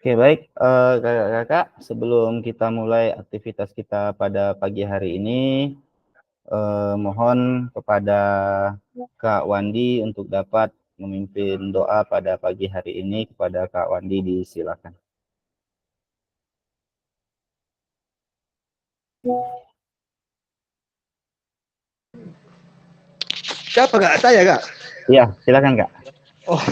Oke, baik, kakak-kakak, sebelum kita mulai aktivitas kita pada pagi hari ini, mohon kepada Kak Wandi untuk dapat memimpin doa pada pagi hari ini. Kepada Kak Wandi, disilakan. Siapa kak? Saya kak? Iya, silakan Kak. Oh,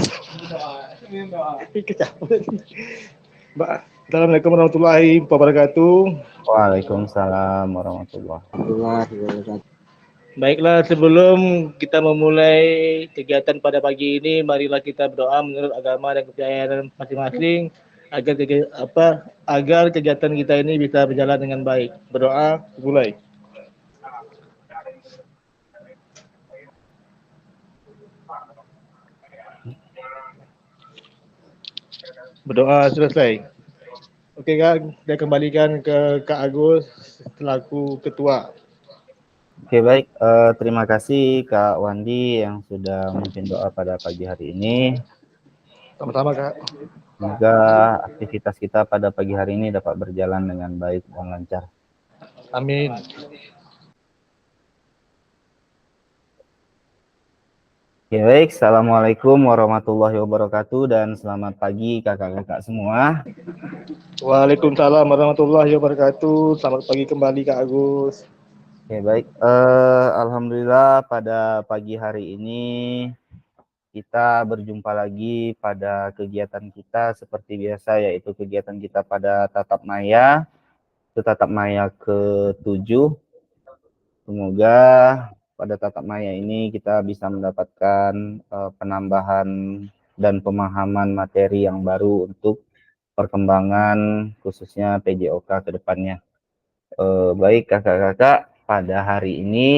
Mbak. Assalamualaikum warahmatullahi wabarakatuh. Waalaikumsalam warahmatullahi wabarakatuh. Baiklah, sebelum kita memulai kegiatan pada pagi ini, marilah kita berdoa menurut agama dan kepercayaan masing-masing agar kegiatan kita ini bisa berjalan dengan baik. Berdoa, mulai. Berdoa selesai. Oke kak, saya kembalikan ke Kak Agus selaku ketua. Oke, baik, terima kasih Kak Wandi yang sudah memimpin doa pada pagi hari ini. Sama-sama kak. Semoga aktivitas kita pada pagi hari ini dapat berjalan dengan baik dan lancar. Amin. Oke, baik, Assalamualaikum warahmatullahi wabarakatuh dan selamat pagi kakak-kakak semua. Waalaikumsalam warahmatullahi wabarakatuh. Selamat pagi kembali Kak Agus. Oke, baik, alhamdulillah pada pagi hari ini kita berjumpa lagi pada kegiatan kita seperti biasa, yaitu kegiatan kita pada tatap maya, itu tatap maya ke-7. Semoga pada tatap maya ini kita bisa mendapatkan penambahan dan pemahaman materi yang baru untuk perkembangan khususnya PJOK ke depannya. Baik kakak-kakak, pada hari ini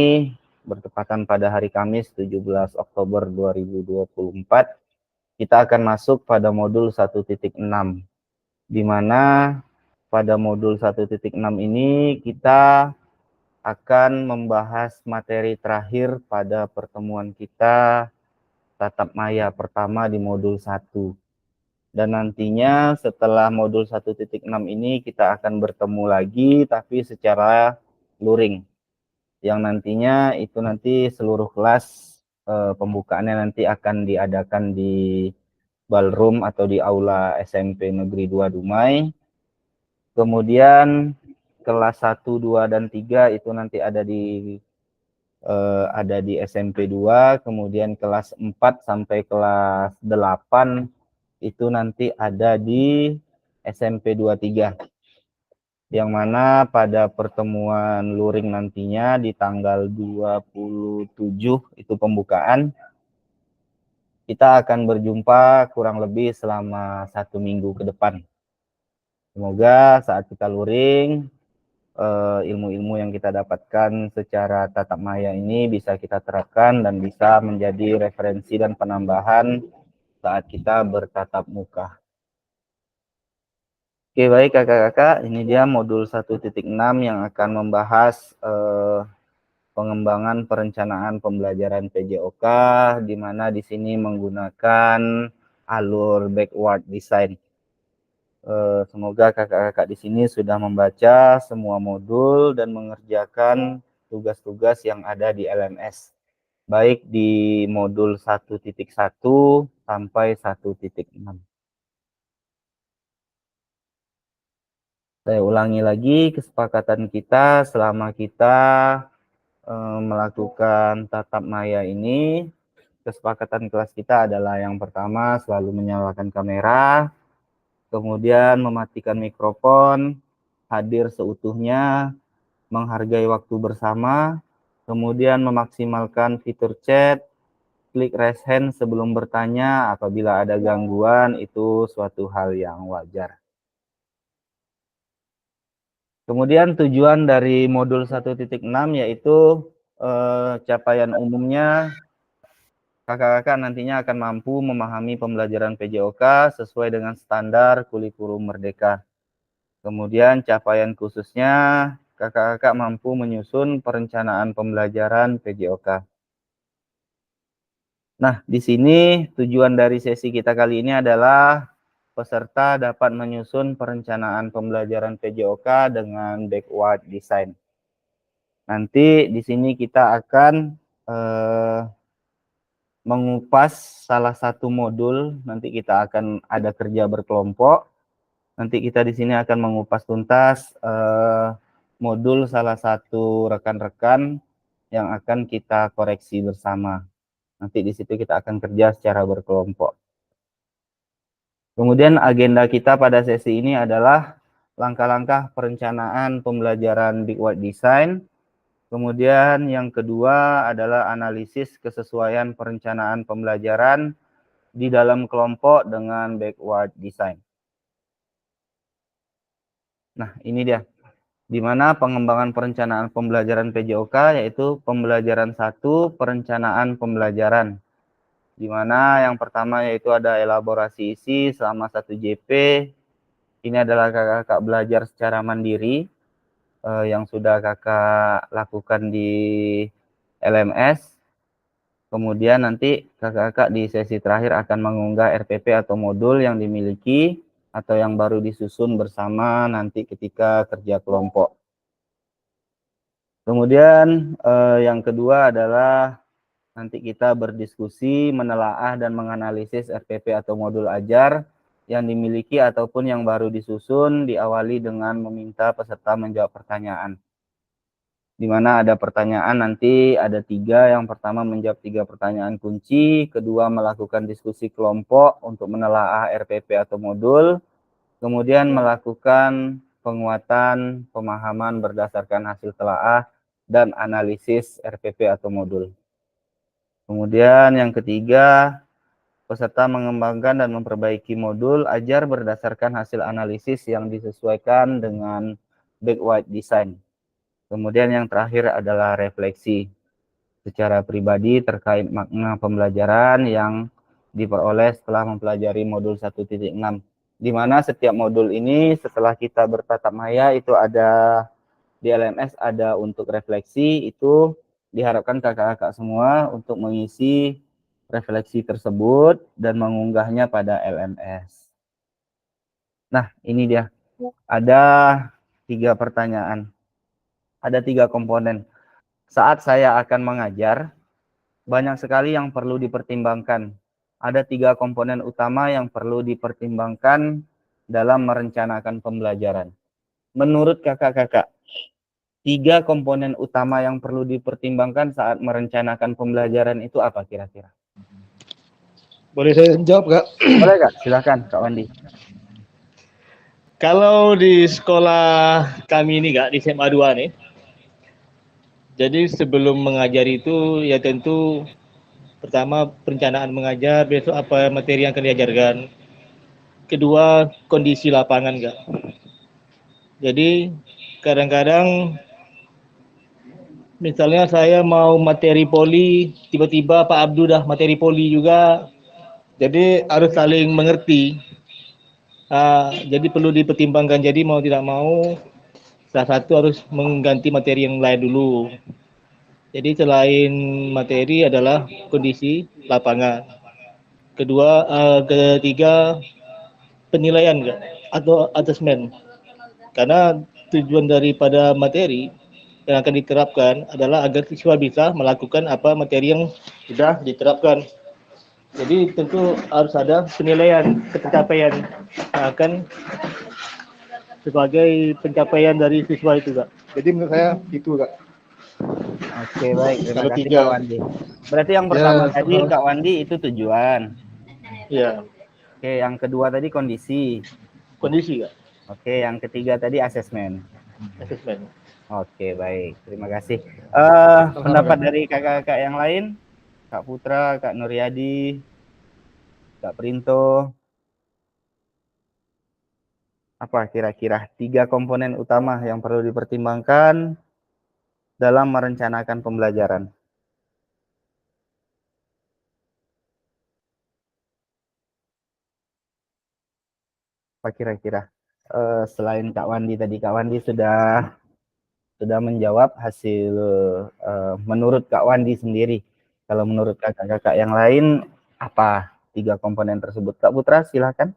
bertepatan pada hari Kamis 17 Oktober 2024, kita akan masuk pada modul 1.6, di mana pada modul 1.6 ini kita akan membahas materi terakhir pada pertemuan kita tatap maya pertama di modul 1. Dan nantinya setelah modul 1.6 ini kita akan bertemu lagi tapi secara luring. Yang nantinya itu nanti seluruh kelas pembukaannya nanti akan diadakan di ballroom atau di aula SMP Negeri 2 Dumai. Kemudian kelas 1, 2, dan 3 itu nanti ada di SMP 2, kemudian kelas 4 sampai kelas 8 itu nanti ada di SMP 23. Yang mana pada pertemuan luring nantinya di tanggal 27 itu pembukaan, kita akan berjumpa kurang lebih selama 1 minggu ke depan. Semoga saat kita luring, ilmu-ilmu yang kita dapatkan secara tatap maya ini bisa kita terapkan dan bisa menjadi referensi dan penambahan saat kita bertatap muka. Oke, baik kakak-kakak, ini dia modul 1.6 yang akan membahas pengembangan perencanaan pembelajaran PJOK, di mana di sini menggunakan alur backward design. Semoga kakak-kakak di sini sudah membaca semua modul dan mengerjakan tugas-tugas yang ada di LMS, baik di modul 1.1 sampai 1.6. Saya ulangi lagi kesepakatan kita selama kita melakukan tatap maya ini. Kesepakatan kelas kita adalah yang pertama selalu menyalakan kamera, kemudian mematikan mikrofon, hadir seutuhnya, menghargai waktu bersama, kemudian memaksimalkan fitur chat, klik raise hand sebelum bertanya. Apabila ada gangguan, itu suatu hal yang wajar. Kemudian tujuan dari modul 1.6 yaitu capaian umumnya, kakak-kakak nantinya akan mampu memahami pembelajaran PJOK sesuai dengan standar kurikulum Merdeka. Kemudian capaian khususnya, kakak-kakak mampu menyusun perencanaan pembelajaran PJOK. Nah, di sini tujuan dari sesi kita kali ini adalah peserta dapat menyusun perencanaan pembelajaran PJOK dengan backward design. Nanti di sini kita akan mengupas salah satu modul. Nanti kita akan ada kerja berkelompok. Nanti kita di sini akan mengupas tuntas modul salah satu rekan-rekan yang akan kita koreksi bersama. Nanti di situ kita akan kerja secara berkelompok. Kemudian agenda kita pada sesi ini adalah langkah-langkah perencanaan pembelajaran Big White Design. Kemudian yang kedua adalah analisis kesesuaian perencanaan pembelajaran di dalam kelompok dengan backward design. Nah, ini dia. Di mana pengembangan perencanaan pembelajaran PJOK yaitu pembelajaran 1, perencanaan pembelajaran. Di mana yang pertama yaitu ada elaborasi isi selama 1 JP. Ini adalah kakak-kakak belajar secara mandiri yang sudah kakak lakukan di LMS. Kemudian nanti kakak-kakak di sesi terakhir akan mengunggah RPP atau modul yang dimiliki atau yang baru disusun bersama nanti ketika kerja kelompok. Kemudian yang kedua adalah nanti kita berdiskusi, menelaah dan menganalisis RPP atau modul ajar yang dimiliki ataupun yang baru disusun, diawali dengan meminta peserta menjawab pertanyaan. Di mana ada pertanyaan nanti ada 3, yang pertama menjawab 3 pertanyaan kunci, kedua melakukan diskusi kelompok untuk menelaah RPP atau modul, kemudian melakukan penguatan pemahaman berdasarkan hasil telaah dan analisis RPP atau modul. Kemudian yang ketiga, peserta mengembangkan dan memperbaiki modul ajar berdasarkan hasil analisis yang disesuaikan dengan backward design. Kemudian yang terakhir adalah refleksi secara pribadi terkait makna pembelajaran yang diperoleh setelah mempelajari modul 1.6. Di mana setiap modul ini setelah kita bertatap maya itu ada di LMS ada untuk refleksi, itu diharapkan kakak-kakak semua untuk mengisi refleksi tersebut dan mengunggahnya pada LMS. Nah, ini dia. Ada 3 pertanyaan. Ada 3 komponen. Saat saya akan mengajar, banyak sekali yang perlu dipertimbangkan. Ada 3 komponen utama yang perlu dipertimbangkan dalam merencanakan pembelajaran. Menurut kakak-kakak, 3 komponen utama yang perlu dipertimbangkan saat merencanakan pembelajaran itu apa kira-kira? Boleh saya jawab, Kak? Boleh, Kak? Silakan, Kak Wandi. Kalau di sekolah kami ini, Kak, di SMA 2 nih, jadi sebelum mengajar itu ya tentu pertama perencanaan mengajar, besok apa materi yang akan diajarkan. Kedua, kondisi lapangan, Kak. Jadi kadang-kadang misalnya saya mau materi poli, tiba-tiba Pak Abdu dah materi poli juga. Jadi harus saling mengerti. Jadi perlu dipertimbangkan. Jadi mau tidak mau salah satu harus mengganti materi yang lain dulu. Jadi selain materi adalah kondisi lapangan. Ketiga penilaian, Kak, atau asesmen. Karena tujuan daripada materi yang akan diterapkan adalah agar siswa bisa melakukan apa materi yang sudah diterapkan. Jadi tentu harus ada penilaian pencapaian yang akan sebagai pencapaian dari siswa itu, Kak. Jadi menurut saya itu, Kak. Oke, baik. Terima Kalau kasih, 3. Kak Wandi. Berarti yang pertama tadi, Kak Wandi, itu tujuan. Ya. Oke, yang kedua tadi kondisi. Kondisi, Kak. Oke, yang ketiga tadi asesmen. Asesmen. Oke, baik. Terima kasih. Pendapat dari kakak-kakak yang lain? Kak Putra, Kak Nuryadi, Kak Printo. Apa kira-kira 3 komponen utama yang perlu dipertimbangkan dalam merencanakan pembelajaran? Apa kira-kira? Selain Kak Wandi tadi, Kak Wandi sudah menjawab hasil menurut Kak Wandi sendiri. Kalau menurut kakak-kakak yang lain, apa 3 komponen tersebut? Kak Putra, silakan.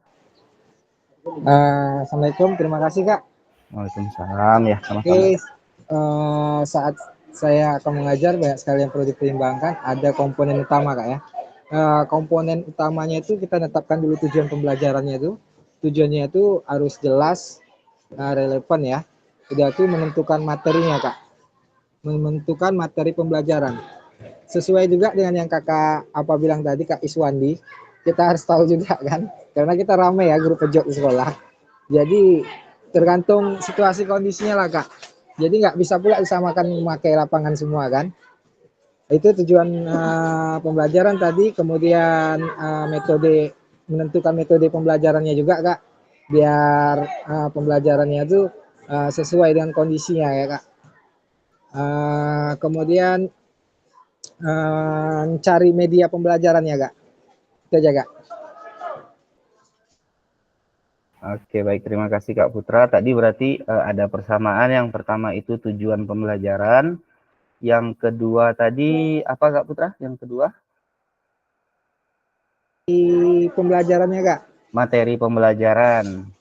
Assalamualaikum, terima kasih Kak. Waalaikumsalam ya, sama-sama. Oke, saat saya akan mengajar banyak sekali yang perlu dipertimbangkan. Ada komponen utama Kak ya. Komponen utamanya itu kita tetapkan dulu tujuan pembelajarannya itu. Tujuannya itu harus jelas, relevan ya. Udah itu menentukan materinya Kak. Menentukan materi pembelajaran. Sesuai juga dengan yang kakak apa bilang tadi Kak Iswandi, kita harus tahu juga kan, karena kita ramai ya grup pejok di sekolah. Jadi tergantung situasi kondisinya lah Kak. Jadi nggak bisa pula disamakan memakai lapangan semua kan. Itu tujuan pembelajaran tadi, kemudian metode, menentukan metode pembelajarannya juga Kak, biar pembelajarannya itu sesuai dengan kondisinya ya Kak. Kemudian cari media pembelajarannya Kak. Itu aja Kak. Oke, baik. Terima kasih Kak Putra. Tadi berarti ada persamaan. Yang pertama itu tujuan pembelajaran. Yang kedua tadi apa Kak Putra? Yang kedua? Di pembelajarannya Kak. Materi pembelajaran.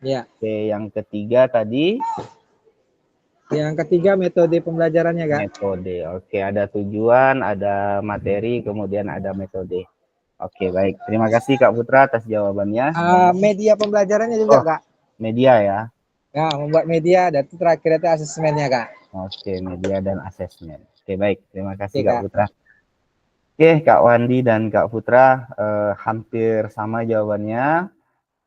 Ya. Oke, yang ketiga tadi? Yang ketiga metode pembelajarannya Kak. Metode. Oke, ada tujuan, ada materi, kemudian ada metode. Oke, baik. Terima kasih Kak Putra atas jawabannya. Media pembelajarannya juga Kak. Media ya. Ya, membuat media, dan itu terakhir itu asesmennya Kak. Oke, media dan asesmen. Oke, baik. Terima kasih Oke, Kak Putra. Oke, Kak Wandi dan Kak Putra hampir sama jawabannya.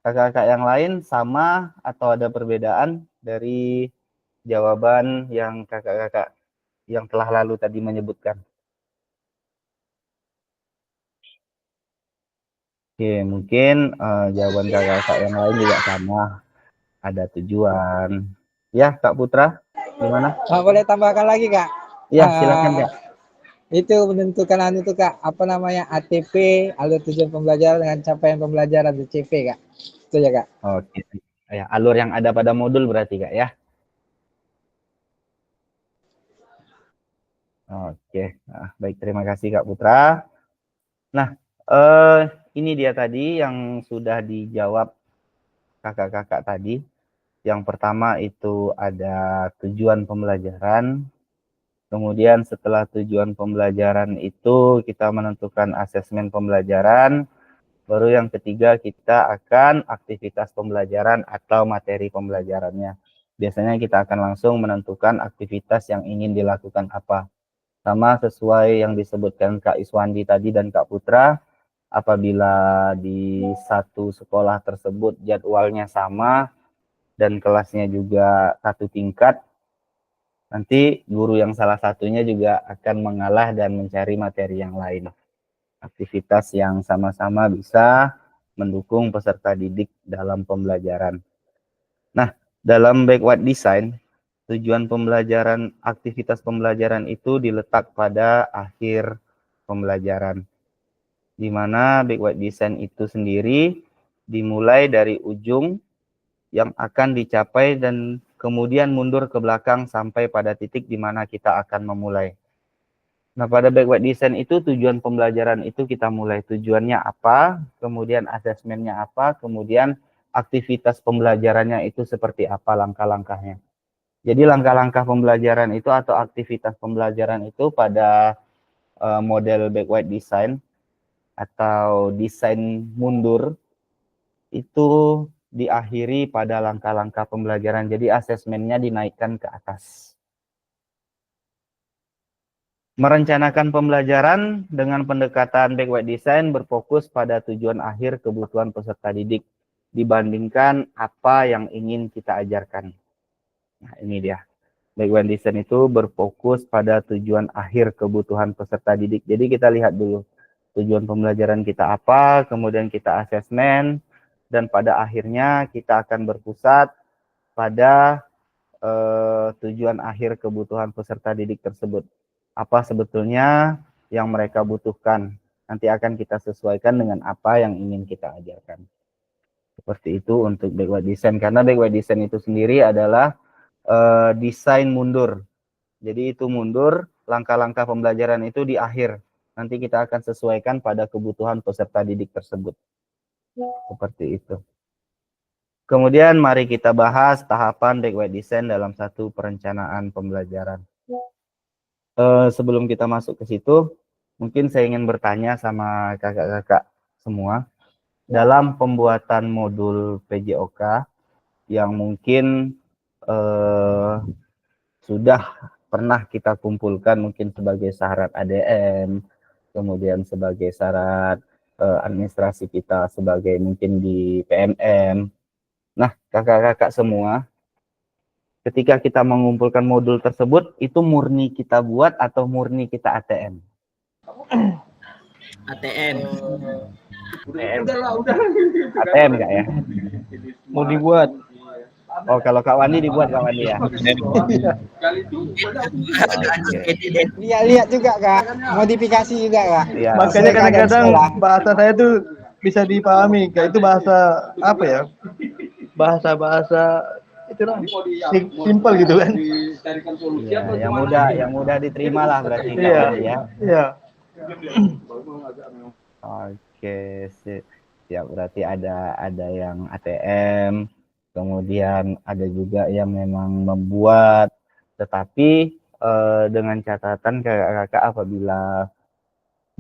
Kakak-kakak yang lain sama atau ada perbedaan dari jawaban yang kakak-kakak yang telah lalu tadi menyebutkan? Oke, mungkin jawaban kakak-kakak yang lain juga sama. Ada tujuan. Ya, Kak Putra, gimana? Boleh tambahkan lagi Kak? Ya, silakan Kak. Itu menentukan itu Kak, apa namanya, ATP, alur tujuan pembelajaran dengan capaian pembelajaran, CP Kak. Itu ya Kak. Oke, ya, alur yang ada pada modul berarti Kak ya. Oke, nah, baik, terima kasih Kak Putra. Nah, ini dia tadi yang sudah dijawab kakak-kakak tadi. Yang pertama itu ada tujuan pembelajaran. Kemudian setelah tujuan pembelajaran itu kita menentukan asesmen pembelajaran. Baru yang ketiga kita akan aktivitas pembelajaran atau materi pembelajarannya. Biasanya kita akan langsung menentukan aktivitas yang ingin dilakukan apa. Sama sesuai yang disebutkan Kak Iswandi tadi dan Kak Putra, apabila di satu sekolah tersebut jadwalnya sama dan kelasnya juga satu tingkat, nanti guru yang salah satunya juga akan mengalah dan mencari materi yang lain. Aktivitas yang sama-sama bisa mendukung peserta didik dalam pembelajaran. Nah, dalam backward design, tujuan pembelajaran, aktivitas pembelajaran itu diletak pada akhir pembelajaran. Di mana backward design itu sendiri dimulai dari ujung yang akan dicapai dan kemudian mundur ke belakang sampai pada titik di mana kita akan memulai. Nah, pada backward design itu tujuan pembelajaran itu kita mulai tujuannya apa, kemudian asesmennya apa, kemudian aktivitas pembelajarannya itu seperti apa langkah-langkahnya. Jadi langkah-langkah pembelajaran itu atau aktivitas pembelajaran itu pada model backward design atau desain mundur itu diakhiri pada langkah-langkah pembelajaran. Jadi asesmennya dinaikkan ke atas. Merencanakan pembelajaran dengan pendekatan backward design berfokus pada tujuan akhir kebutuhan peserta didik dibandingkan apa yang ingin kita ajarkan. Nah, ini dia. Backward design itu berfokus pada tujuan akhir kebutuhan peserta didik. Jadi kita lihat dulu tujuan pembelajaran kita apa, kemudian kita asesmen, dan pada akhirnya kita akan berpusat pada tujuan akhir kebutuhan peserta didik tersebut. Apa sebetulnya yang mereka butuhkan. Nanti akan kita sesuaikan dengan apa yang ingin kita ajarkan. Seperti itu untuk backward design. Karena backward design itu sendiri adalah desain mundur. Jadi itu mundur, langkah-langkah pembelajaran itu di akhir. Nanti kita akan sesuaikan pada kebutuhan peserta didik tersebut. Seperti itu. Kemudian mari kita bahas tahapan backward design dalam satu perencanaan pembelajaran. Sebelum kita masuk ke situ, mungkin saya ingin bertanya sama kakak-kakak semua, dalam pembuatan modul PJOK yang mungkin sudah pernah kita kumpulkan mungkin sebagai syarat ADM, kemudian sebagai syarat administrasi kita sebagai mungkin di PMM. Nah, kakak-kakak semua, ketika kita mengumpulkan modul tersebut, itu murni kita buat atau murni kita ATM? ATM. ATM nggak ya? Mau dibuat. Oh, kalau Kak Wandi dibuat Kak Wandi ya? Lihat juga Kak, modifikasi juga Kak. Iya. Makanya Sesuai keadaan kadang-kadang sekolah. bahasa saya tuh bisa dipahami, kayak itu bahasa apa ya? Bahasa itulah simple gitu kan. Ya, yang mudah diterima lah berarti Kak Iya. Wandi ya. Iya. Oke, siap. Berarti ada yang ATM, kemudian ada juga yang memang membuat, tetapi dengan catatan kakak-kakak apabila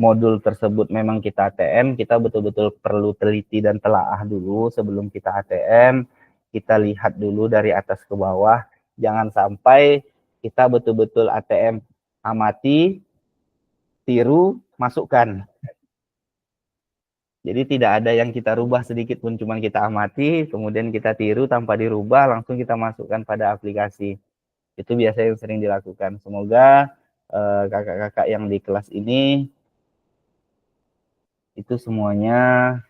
modul tersebut memang kita ATM, kita betul-betul perlu teliti dan telaah dulu sebelum kita ATM. Kita lihat dulu dari atas ke bawah, jangan sampai kita betul-betul ATM, amati, tiru, masukkan. Jadi tidak ada yang kita rubah sedikit pun, cuma kita amati, kemudian kita tiru tanpa dirubah, langsung kita masukkan pada aplikasi. Itu biasanya yang sering dilakukan. Semoga kakak-kakak yang di kelas ini, itu semuanya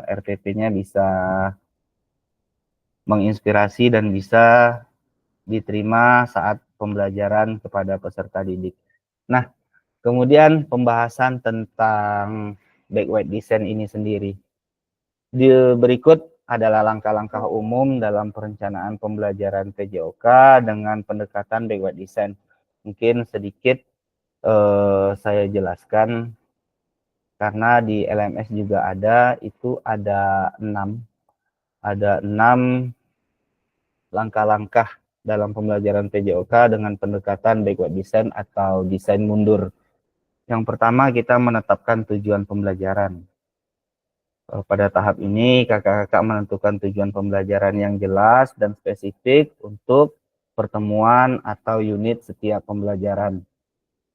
RPP-nya bisa menginspirasi dan bisa diterima saat pembelajaran kepada peserta didik. Nah, kemudian pembahasan tentang backward design ini sendiri. Di berikut adalah langkah-langkah umum dalam perencanaan pembelajaran PJOK dengan pendekatan backward design. Mungkin sedikit saya jelaskan karena di LMS juga ada, itu ada 6 langkah-langkah dalam pembelajaran PJOK dengan pendekatan backward design atau desain mundur. Yang pertama, kita menetapkan tujuan pembelajaran. Pada tahap ini, kakak-kakak menentukan tujuan pembelajaran yang jelas dan spesifik untuk pertemuan atau unit setiap pembelajaran,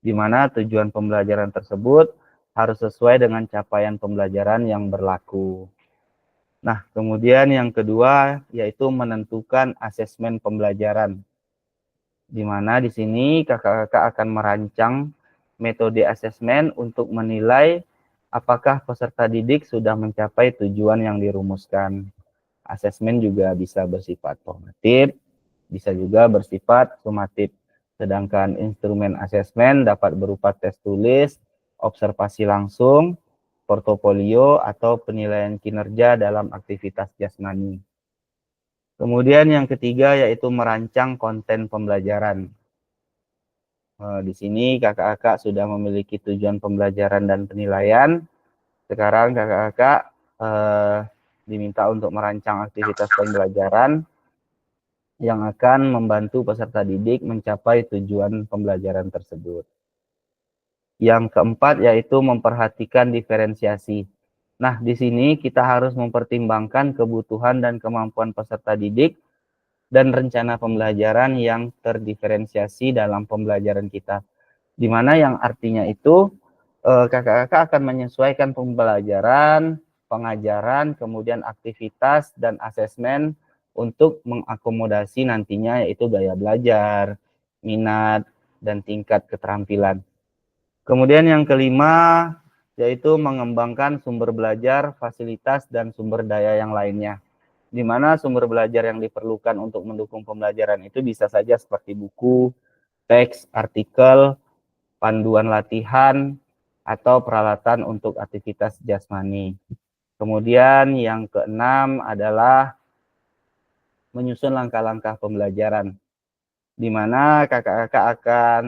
di mana tujuan pembelajaran tersebut harus sesuai dengan capaian pembelajaran yang berlaku. Nah, kemudian yang kedua yaitu menentukan asesmen pembelajaran, di mana di sini kakak-kakak akan merancang metode asesmen untuk menilai apakah peserta didik sudah mencapai tujuan yang dirumuskan. Asesmen juga bisa bersifat formatif, bisa juga bersifat sumatif. Sedangkan instrumen asesmen dapat berupa tes tulis, observasi langsung, portofolio, atau penilaian kinerja dalam aktivitas jasmani. Kemudian yang ketiga yaitu merancang konten pembelajaran. Di sini kakak-kakak sudah memiliki tujuan pembelajaran dan penilaian. Sekarang kakak-kakak diminta untuk merancang aktivitas pembelajaran yang akan membantu peserta didik mencapai tujuan pembelajaran tersebut. Yang keempat yaitu memperhatikan diferensiasi. Nah, di sini kita harus mempertimbangkan kebutuhan dan kemampuan peserta didik dan rencana pembelajaran yang terdiferensiasi dalam pembelajaran kita. Di mana yang artinya itu kakak-kakak akan menyesuaikan pembelajaran, pengajaran, kemudian aktivitas dan asesmen untuk mengakomodasi nantinya yaitu gaya belajar, minat, dan tingkat keterampilan. Kemudian yang kelima yaitu mengembangkan sumber belajar, fasilitas, dan sumber daya yang lainnya. Di mana sumber belajar yang diperlukan untuk mendukung pembelajaran itu bisa saja seperti buku, teks, artikel, panduan latihan, atau peralatan untuk aktivitas jasmani. Kemudian yang keenam adalah menyusun langkah-langkah pembelajaran, di mana kakak-kakak akan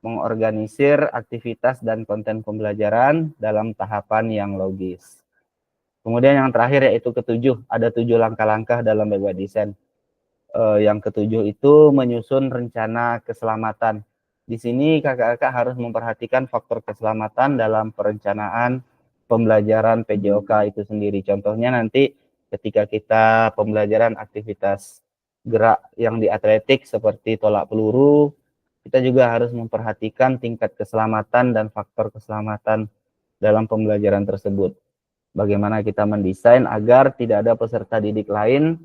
mengorganisir aktivitas dan konten pembelajaran dalam tahapan yang logis. Kemudian yang terakhir yaitu ketujuh, ada 7 langkah-langkah dalam backward design. Yang ketujuh itu menyusun rencana keselamatan. Di sini kakak-kakak harus memperhatikan faktor keselamatan dalam perencanaan pembelajaran PJOK itu sendiri. Contohnya nanti ketika kita pembelajaran aktivitas gerak yang di atletik seperti tolak peluru, kita juga harus memperhatikan tingkat keselamatan dan faktor keselamatan dalam pembelajaran tersebut. Bagaimana kita mendesain agar tidak ada peserta didik lain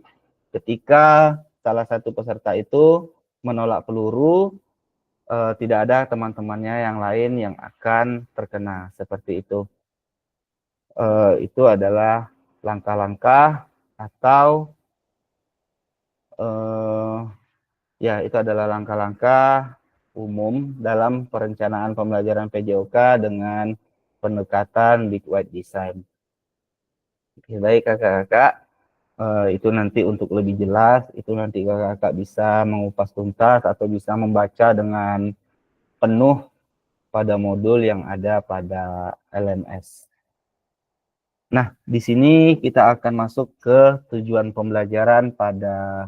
ketika salah satu peserta itu menolak peluru, tidak ada teman-temannya yang lain yang akan terkena seperti itu. Itu adalah langkah-langkah atau ya itu adalah langkah-langkah umum dalam perencanaan pembelajaran PJOK dengan pendekatan Big White Design. Oke, baik kakak-kakak. Itu nanti untuk lebih jelas, itu nanti kakak bisa mengupas tuntas atau bisa membaca dengan penuh pada modul yang ada pada LMS. Nah, di sini kita akan masuk ke tujuan pembelajaran pada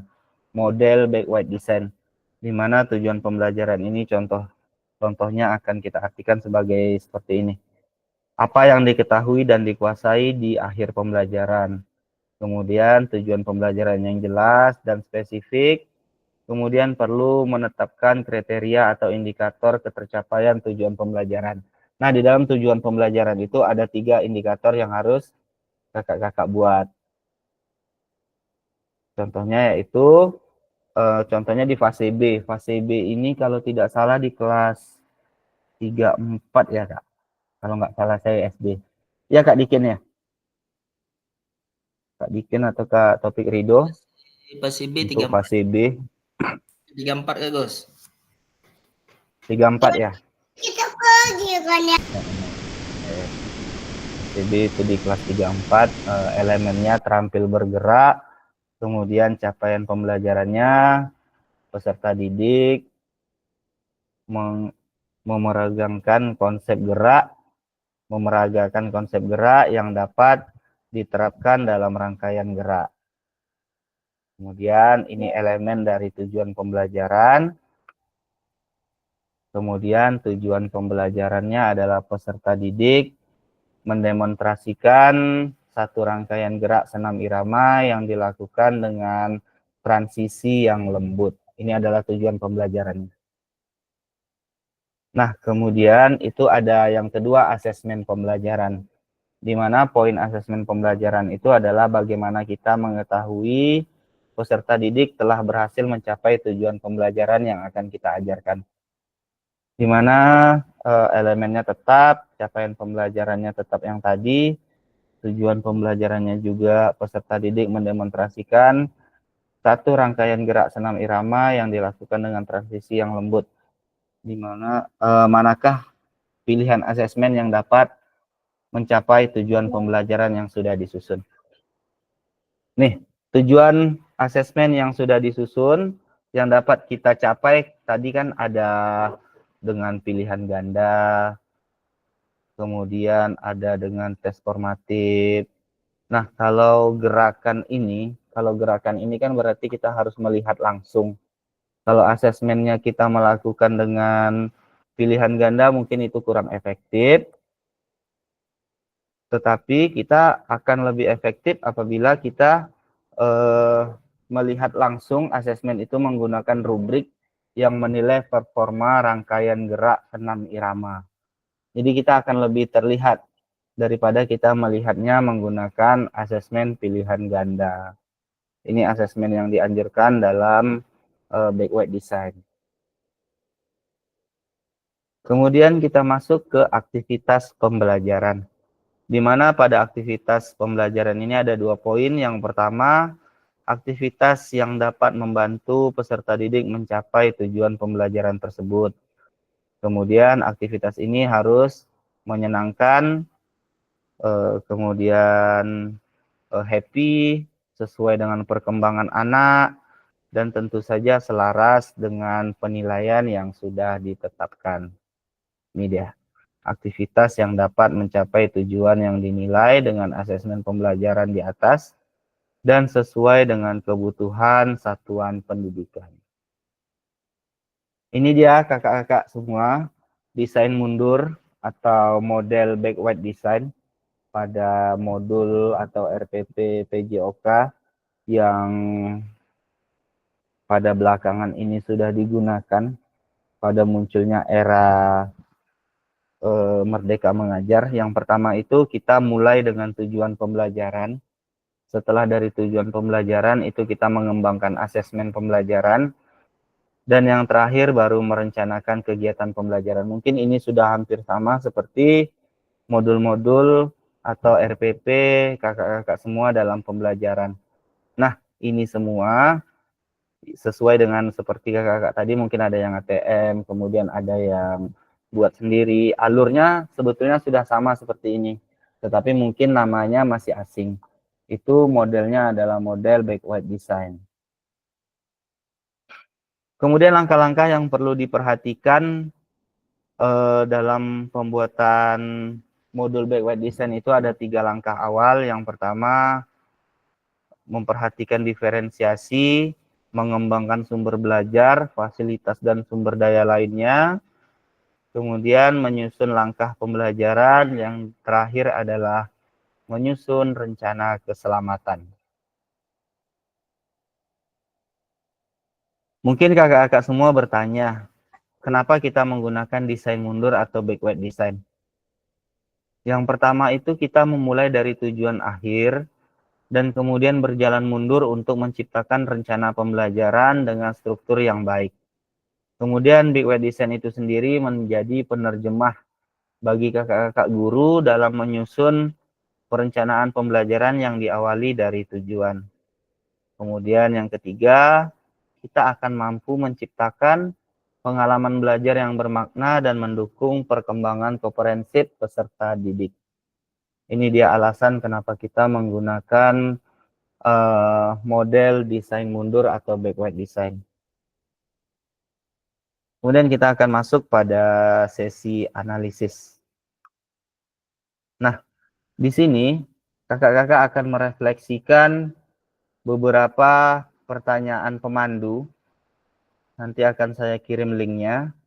model Big White Design, di mana tujuan pembelajaran ini contohnya akan kita artikan sebagai seperti ini. Apa yang diketahui dan dikuasai di akhir pembelajaran. Kemudian tujuan pembelajaran yang jelas dan spesifik. Kemudian perlu menetapkan kriteria atau indikator ketercapaian tujuan pembelajaran. Nah, di dalam tujuan pembelajaran itu ada 3 indikator yang harus kakak-kakak buat. Contohnya yaitu, contohnya di fase B. Fase B ini kalau tidak salah di kelas 3-4 ya Kak. Kalau nggak salah saya SD. Ya Kak Dikin ya? Kak Dikin atau Kak Topik Rido? Fase B untuk 34. fase B 34 ya, Gus? 34 ya? Kita pergi kan ya. Fase B itu di kelas 34, elemennya terampil bergerak, kemudian capaian pembelajarannya, peserta didik memeragakan konsep gerak, yang dapat diterapkan dalam rangkaian gerak. Kemudian ini elemen dari tujuan pembelajaran. Kemudian tujuan pembelajarannya adalah peserta didik mendemonstrasikan satu rangkaian gerak senam irama yang dilakukan dengan transisi yang lembut. Ini adalah tujuan pembelajarannya. Nah, kemudian itu ada yang kedua, asesmen pembelajaran. Di mana poin asesmen pembelajaran itu adalah bagaimana kita mengetahui peserta didik telah berhasil mencapai tujuan pembelajaran yang akan kita ajarkan. Di mana elemennya tetap, capaian pembelajarannya tetap yang tadi, tujuan pembelajarannya juga peserta didik mendemonstrasikan satu rangkaian gerak senam irama yang dilakukan dengan transisi yang lembut. Di mana manakah pilihan asesmen yang dapat mencapai tujuan pembelajaran yang sudah disusun. Nih, tujuan asesmen yang sudah disusun yang dapat kita capai tadi kan ada dengan pilihan ganda, kemudian ada dengan tes formatif. Nah, kalau gerakan ini kan berarti kita harus melihat langsung. Kalau asesmennya kita melakukan dengan pilihan ganda mungkin itu kurang efektif. Tetapi kita akan lebih efektif apabila kita melihat langsung asesmen itu menggunakan rubrik yang menilai performa rangkaian gerak senam irama. Jadi kita akan lebih terlihat daripada kita melihatnya menggunakan asesmen pilihan ganda. Ini asesmen yang dianjurkan dalam Big White Design. Kemudian kita masuk ke aktivitas pembelajaran. Di mana pada aktivitas pembelajaran ini ada 2 poin. Yang pertama, aktivitas yang dapat membantu peserta didik mencapai tujuan pembelajaran tersebut. Kemudian aktivitas ini harus menyenangkan, kemudian happy, sesuai dengan perkembangan anak, dan tentu saja selaras dengan penilaian yang sudah ditetapkan. Ini dia. aktivitas yang dapat mencapai tujuan yang dinilai dengan asesmen pembelajaran di atas dan sesuai dengan kebutuhan satuan pendidikan. Ini dia kakak-kakak semua, desain mundur atau model backward design pada modul atau RPP PJOK yang pada belakangan ini sudah digunakan pada munculnya era Merdeka Mengajar. Yang pertama itu kita mulai dengan tujuan pembelajaran. Setelah dari tujuan pembelajaran itu kita mengembangkan asesmen pembelajaran. Dan yang terakhir baru merencanakan kegiatan pembelajaran. Mungkin ini sudah hampir sama seperti modul-modul atau RPP kakak-kakak semua dalam pembelajaran. Nah, ini semua sesuai dengan seperti kakak-kakak tadi, mungkin ada yang ATM, kemudian ada yang buat sendiri. Alurnya sebetulnya sudah sama seperti ini, tetapi mungkin namanya masih asing. Itu modelnya adalah model backward design. Kemudian langkah-langkah yang perlu diperhatikan dalam pembuatan modul backward design itu ada 3 langkah awal. Yang pertama, memperhatikan diferensiasi, mengembangkan sumber belajar, fasilitas dan sumber daya lainnya. Kemudian menyusun langkah pembelajaran. Yang terakhir adalah menyusun rencana keselamatan. Mungkin kakak-kakak semua bertanya, kenapa kita menggunakan desain mundur atau backward design? Yang pertama itu kita memulai dari tujuan akhir dan kemudian berjalan mundur untuk menciptakan rencana pembelajaran dengan struktur yang baik. Kemudian backward design itu sendiri menjadi penerjemah bagi kakak-kakak guru dalam menyusun perencanaan pembelajaran yang diawali dari tujuan. Kemudian yang ketiga, kita akan mampu menciptakan pengalaman belajar yang bermakna dan mendukung perkembangan komprehensif peserta didik. Ini dia alasan kenapa kita menggunakan model desain mundur atau backward design. Kemudian kita akan masuk pada sesi analisis. Nah, di sini kakak-kakak akan merefleksikan beberapa pertanyaan pemandu. Nanti akan saya kirim linknya.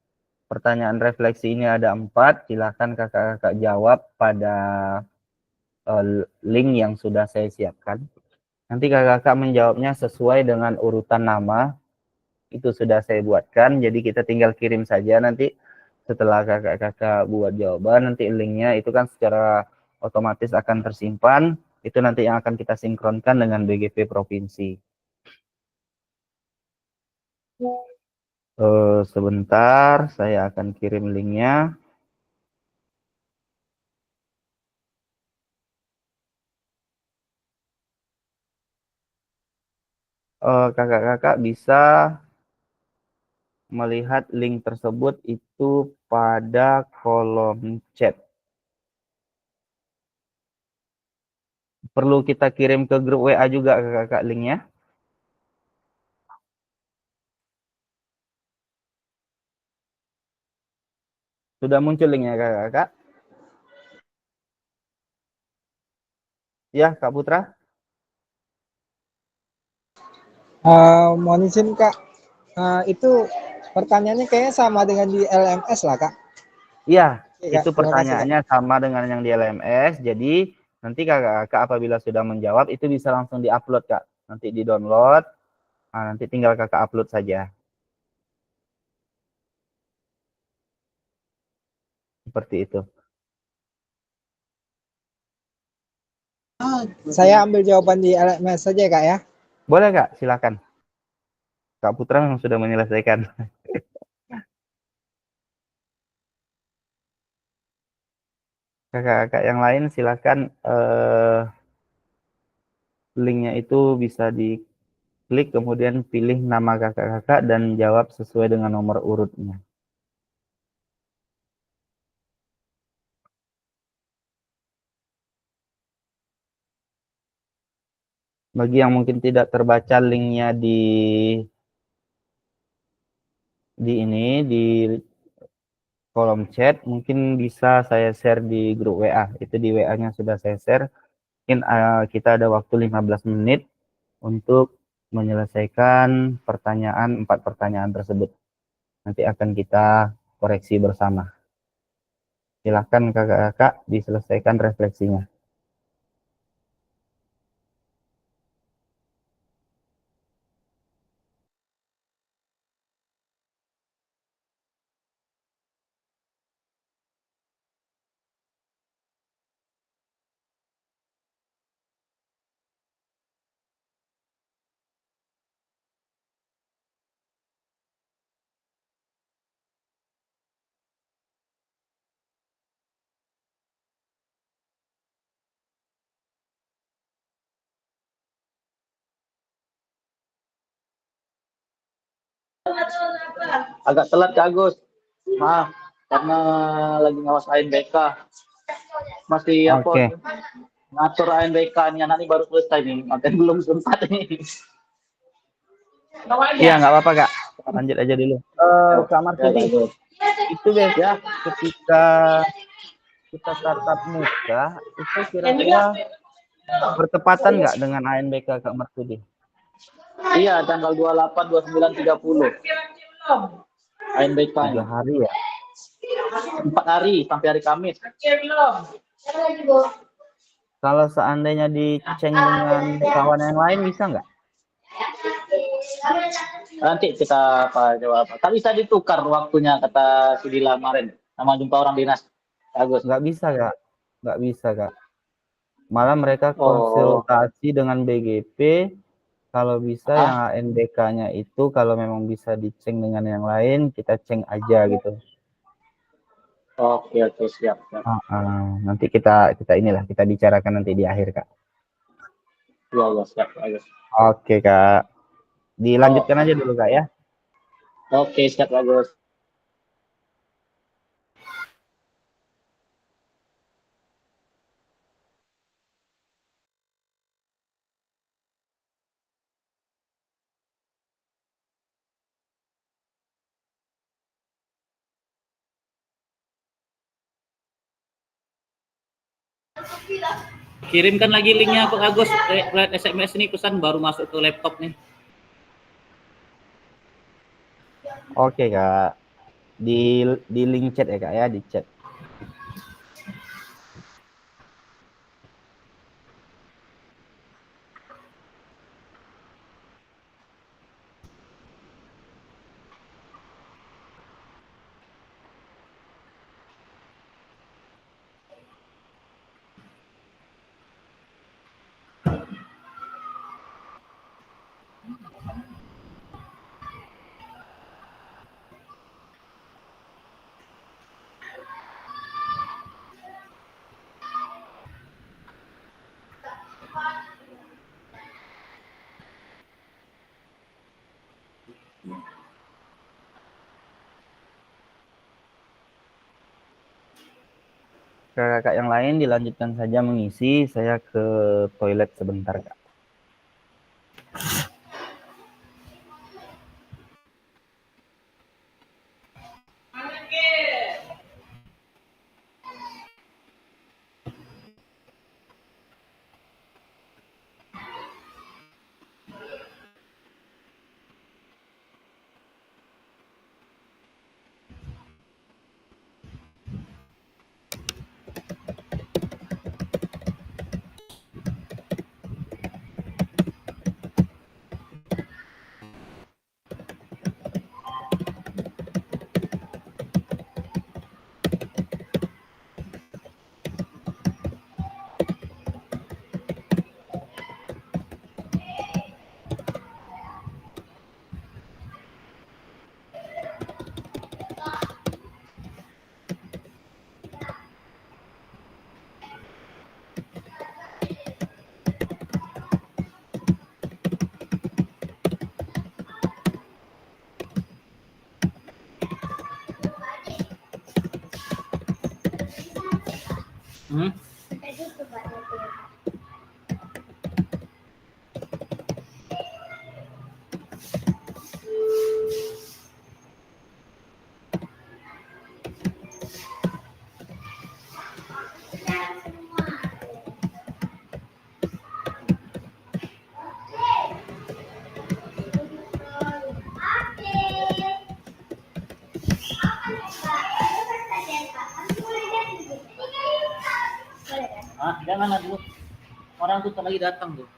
Pertanyaan refleksi ini ada 4. Silakan kakak-kakak jawab pada link yang sudah saya siapkan. Nanti kakak-kakak menjawabnya sesuai dengan urutan nama. Itu sudah saya buatkan. Jadi kita tinggal kirim saja nanti setelah kakak-kakak buat jawaban. Nanti linknya itu kan secara otomatis akan tersimpan. Itu nanti yang akan kita sinkronkan dengan BGP Provinsi. Sebentar, saya akan kirim linknya. Kakak-kakak bisa melihat link tersebut itu pada kolom chat. Perlu kita kirim ke grup WA juga kakak-kakak linknya. Sudah muncul linknya kakak-kakak? Ya, Kak Putra? Mohon izin Kak, itu pertanyaannya kayaknya sama dengan di LMS lah Kak. Iya, Oke, Kak. itu Terima kasih, Kak. pertanyaannya sama dengan yang di LMS. Jadi nanti kakak-kakak apabila sudah menjawab itu bisa langsung diupload Kak. Nanti di-download, nanti tinggal kakak upload saja. Seperti itu. Saya ambil jawaban di LMS saja Kak ya. Boleh Kak, silakan. Kak Putra memang sudah menyelesaikan. Kakak-kakak yang lain silakan linknya itu bisa diklik kemudian pilih nama kakak-kakak dan jawab sesuai dengan nomor urutnya. Bagi yang mungkin tidak terbaca linknya di kolom chat, mungkin bisa saya share di grup WA. Itu di WA-nya sudah saya share. Mungkin kita ada waktu 15 menit untuk menyelesaikan pertanyaan, 4 pertanyaan tersebut. Nanti akan kita koreksi bersama. Silakan kakak-kakak diselesaikan refleksinya. Agak telat Kak Agus. Maaf, karena lagi ngawas ANBK. Masih Oke. ngatur ANBK-nya nanti baru selesai nih. Makanya belum sempat nih. Iya, nggak apa-apa, Kak. Lanjut aja dulu. Kak Marsudi, itu Ya. ketika kita tatap muka, itu kira-kira bertepatan nggak dengan ANBK Kak Marsudi? Iya, tanggal 28, 29, 30. ANBK. 3 hari ya? 4 hari sampai hari Kamis. Kalau seandainya diceng dengan kawan yang lain bisa nggak? Nanti kita jawab. Tak bisa ditukar waktunya kata si Dila kemarin. Sama jumpa orang dinas. Bagus. Nggak bisa, Kak. Nggak bisa, Kak. Malah mereka Oh. konsultasi dengan BGP. Kalau bisa yang ANBK-nya itu kalau memang bisa diceng dengan yang lain, kita ceng aja gitu. Oke, siap. Nanti kita bicarakan nanti di akhir, Kak. Ya, siap. Bagus. Oke, Kak. Dilanjutkan aja dulu, Kak, ya. Oke, siap, Bagus. Kirimkan lagi linknya Pak Agus. Lihat SMS ini pesan baru masuk ke laptop nih. Oke, Kak. Di link chat ya, Kak, ya, di chat. Kakak yang lain dilanjutkan saja mengisi. Saya ke toilet sebentar, Kak. Ah, jangan lah dulu. Orang tuh lagi datang tuh.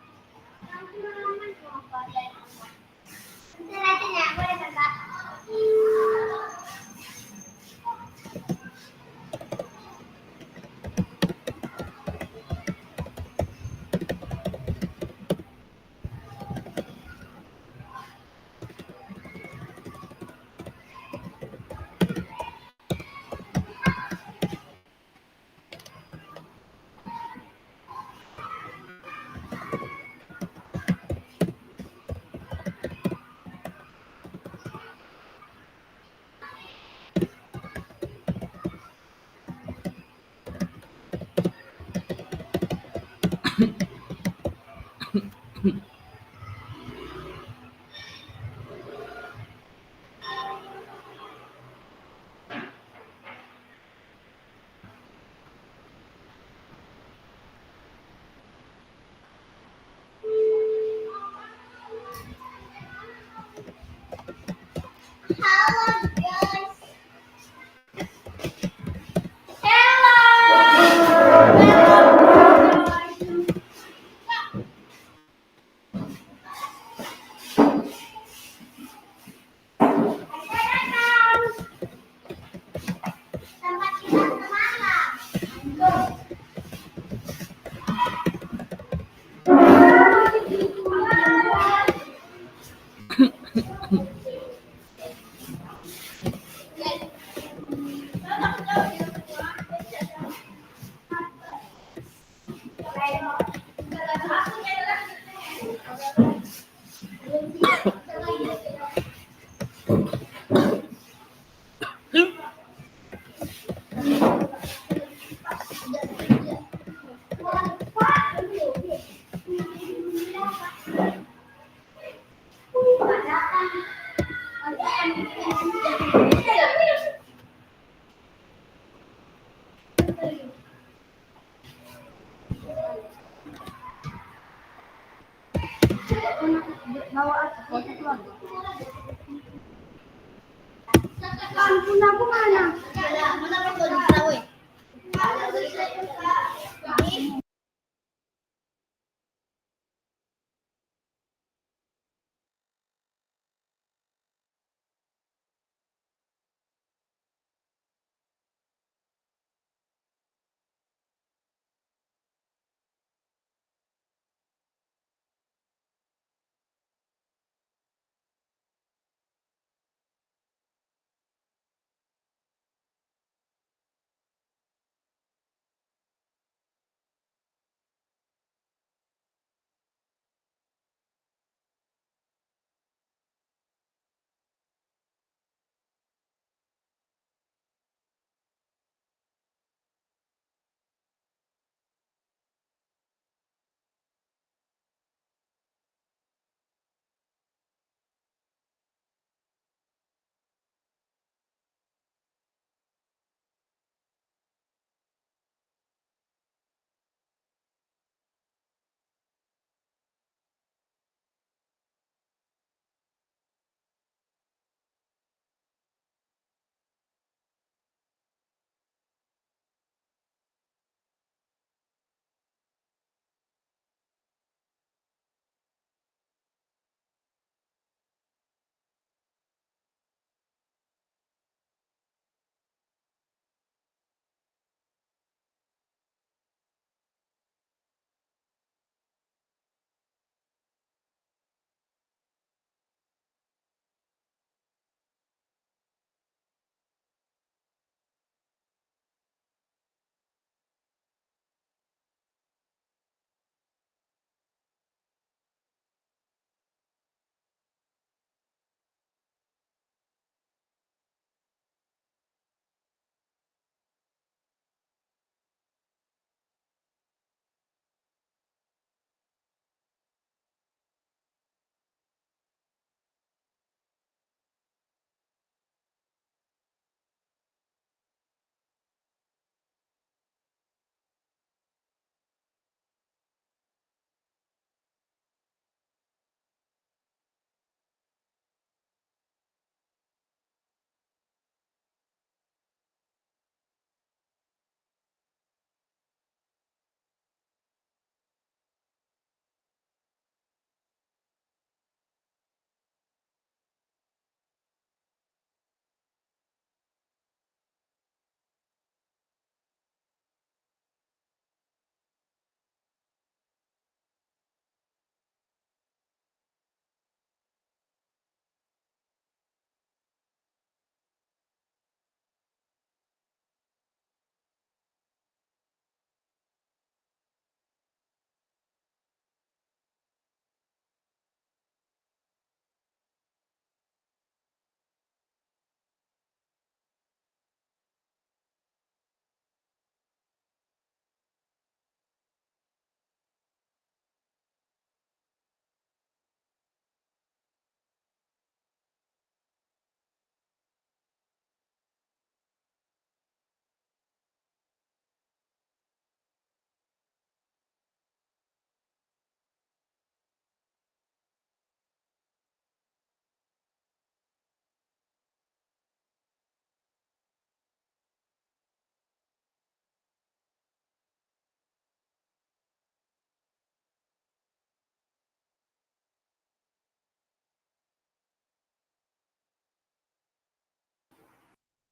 Ampun aku mana?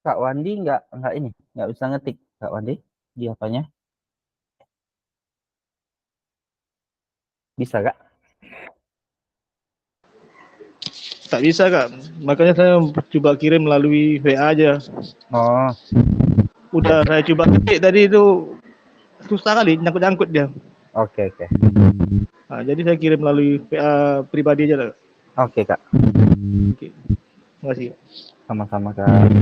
Kak Wandi nggak ini, nggak bisa ngetik Kak Wandi di apanya? Bisa Kak? Tak bisa Kak, makanya saya coba kirim melalui WA aja. Oh, Udah saya coba ketik tadi itu susah kali, nyangkut-nyangkut dia. oke oke. Nah, jadi saya kirim melalui WA pribadi aja lah. Oke Kak, Oke, terima kasih. sama-sama Kak.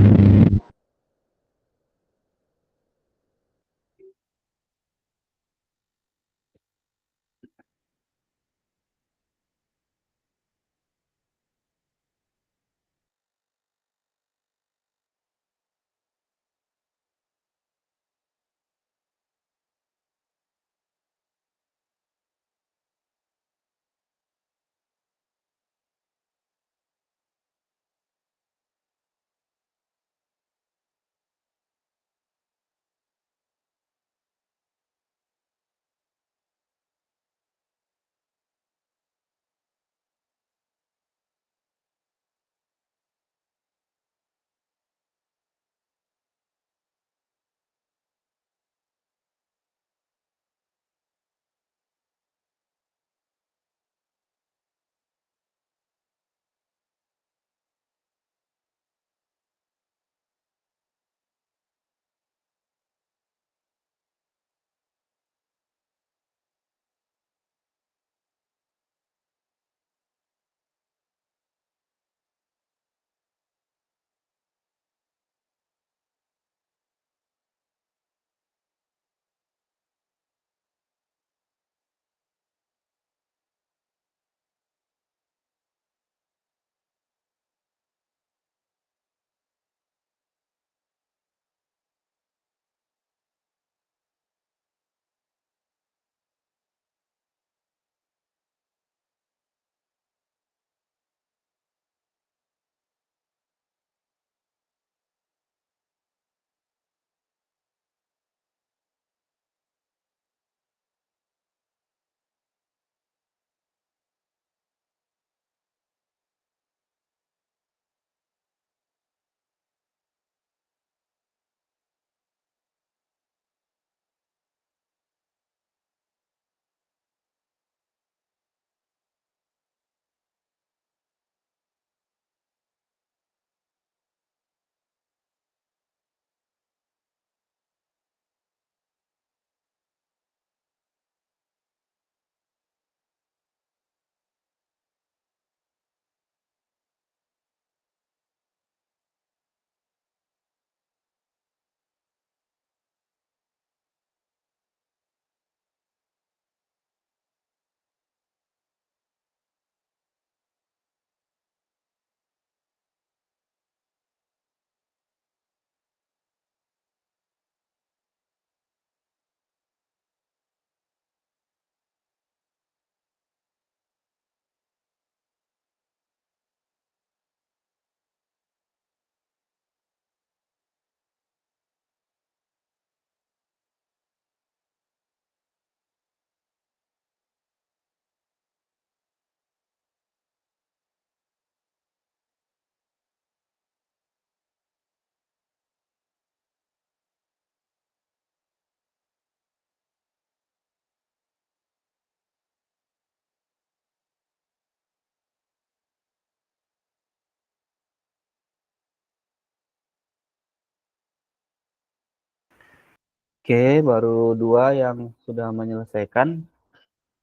Oke, baru dua yang sudah menyelesaikan,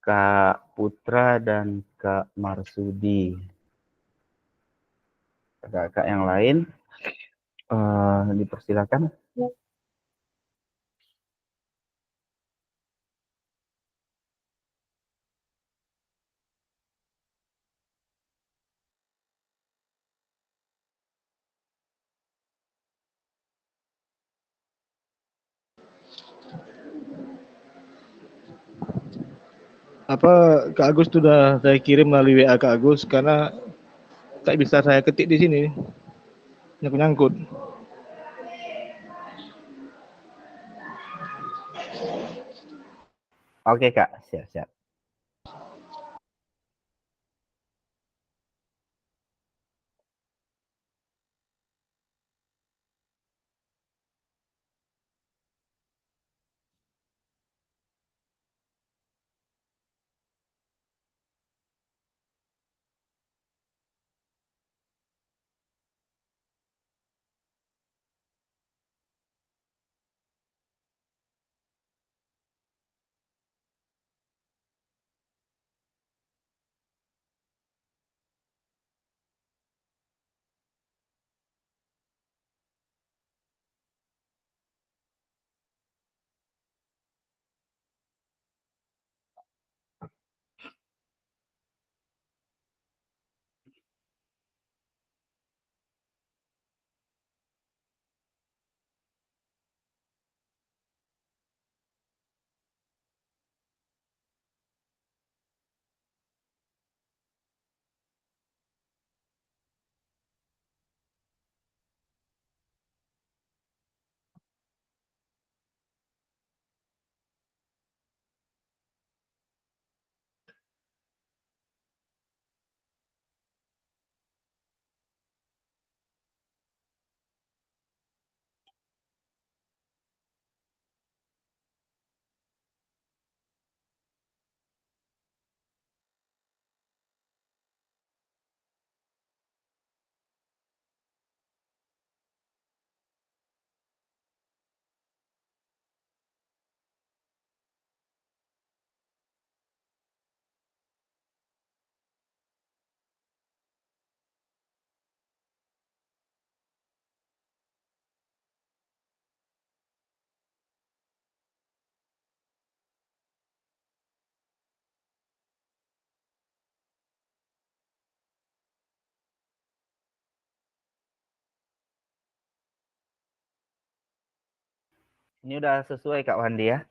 Kak Putra dan Kak Marsudi. Kakak yang lain dipersilakan. Apa Kak Agus sudah saya kirim melalui WA Kak Agus karena tak bisa saya ketik di sini, nyangkut-nyangkut. Oke Kak, siap-siap. Ini udah sesuai Kak Wandi ya?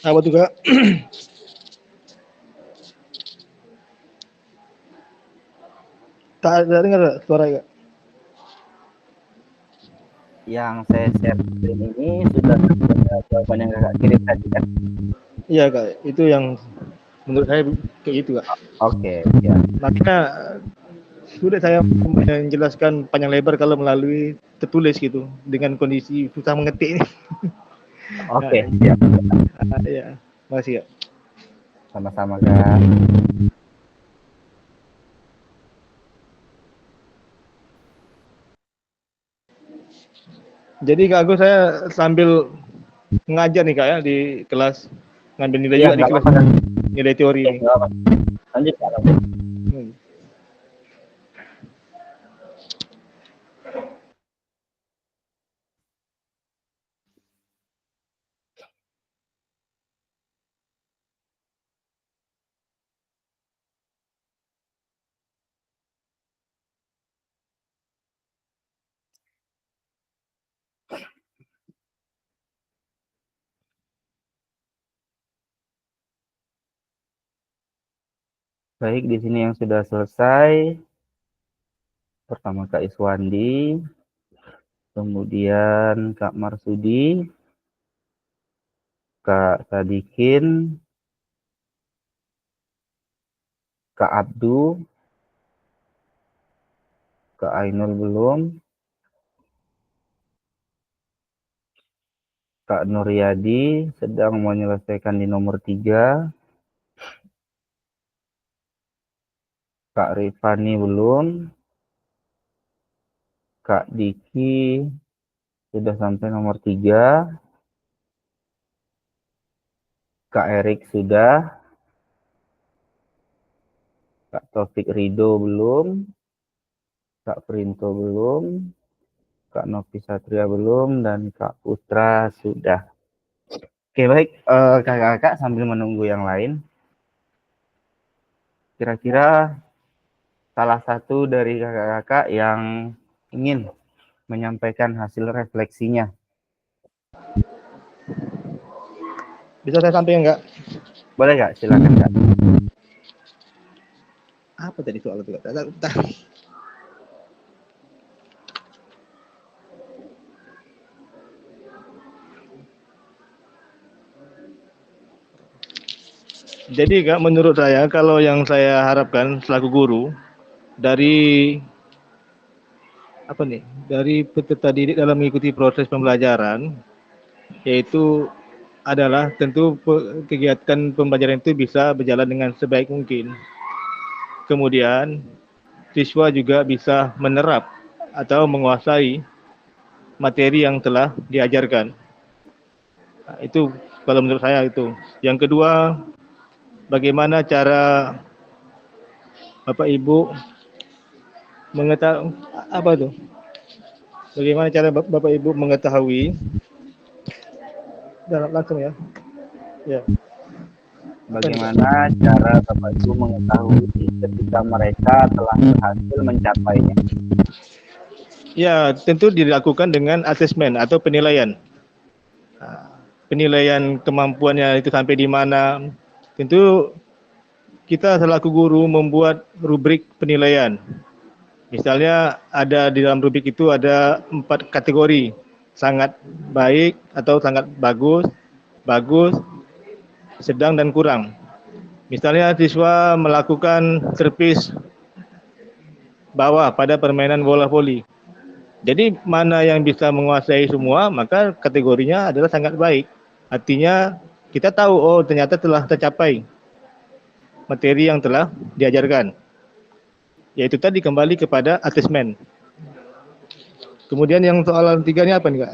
Apa tuh Kak? Tak ada dengar Kak, suara Kak? Yang saya share screen ini sudah ada jawaban yang Kakak kirim tadi kan? Iya Kak, itu yang menurut saya kayak gitu Kak. Oke, ya. Makanya sudah saya menjelaskan panjang lebar kalau melalui tertulis gitu dengan kondisi susah mengetik ini. Oke, siap. Ya, makasih Kak. Sama-sama Kak. Jadi Kak Agus, saya sambil ngajar nih Kak ya di kelas, ngambil nilai Iya, juga di nggak kelas, apa-apa. nilai teori Oke, ini. nggak apa-apa. Lanjut Kak. Lanjut. Baik, di sini yang sudah selesai. Pertama Kak Iswandi, kemudian Kak Marsudi, Kak Sadikin, Kak Abdu, Kak Ainul belum, Kak Nuryadi sedang menyelesaikan di nomor 3, Kak Rifani belum, Kak Diki sudah sampai nomor 3, Kak Erik sudah, Kak Taufik Rido belum, Kak Printo belum, Kak Novi Satria belum, dan Kak Putra sudah. Oke, baik kakak-kakak sambil menunggu yang lain. Kira-kira salah satu dari kakak-kakak yang ingin menyampaikan hasil refleksinya. Bisa saya sampaikan Kak? Boleh Kak, silakan Kak. Apa tadi soal itu Kak? Jadi Kak, menurut saya kalau yang saya harapkan selaku guru dari apa nih? Dari peserta didik dalam mengikuti proses pembelajaran, yaitu adalah tentu kegiatan pembelajaran itu bisa berjalan dengan sebaik mungkin. Kemudian siswa juga bisa menerap atau menguasai materi yang telah diajarkan. Nah, itu kalau menurut saya itu. Yang kedua, bagaimana cara Bapak Ibu mengetahui apa itu? Bagaimana cara Bapak Ibu mengetahui langsung ya? Ya. Bagaimana cara Bapak Ibu mengetahui ketika mereka telah berhasil mencapainya? Ya, tentu dilakukan dengan asesmen atau penilaian. Penilaian kemampuannya itu sampai di mana. Tentu kita selaku guru membuat rubrik penilaian. Misalnya ada di dalam rubrik itu ada 4 kategori. Sangat baik atau sangat bagus, bagus, sedang dan kurang. Misalnya siswa melakukan servis bawah pada permainan bola voli. Jadi mana yang bisa menguasai semua, maka kategorinya adalah sangat baik. Artinya kita tahu, oh ternyata telah tercapai materi yang telah diajarkan. Yaitu tadi kembali kepada asesmen. Kemudian yang soalan tiganya apa nih Kak?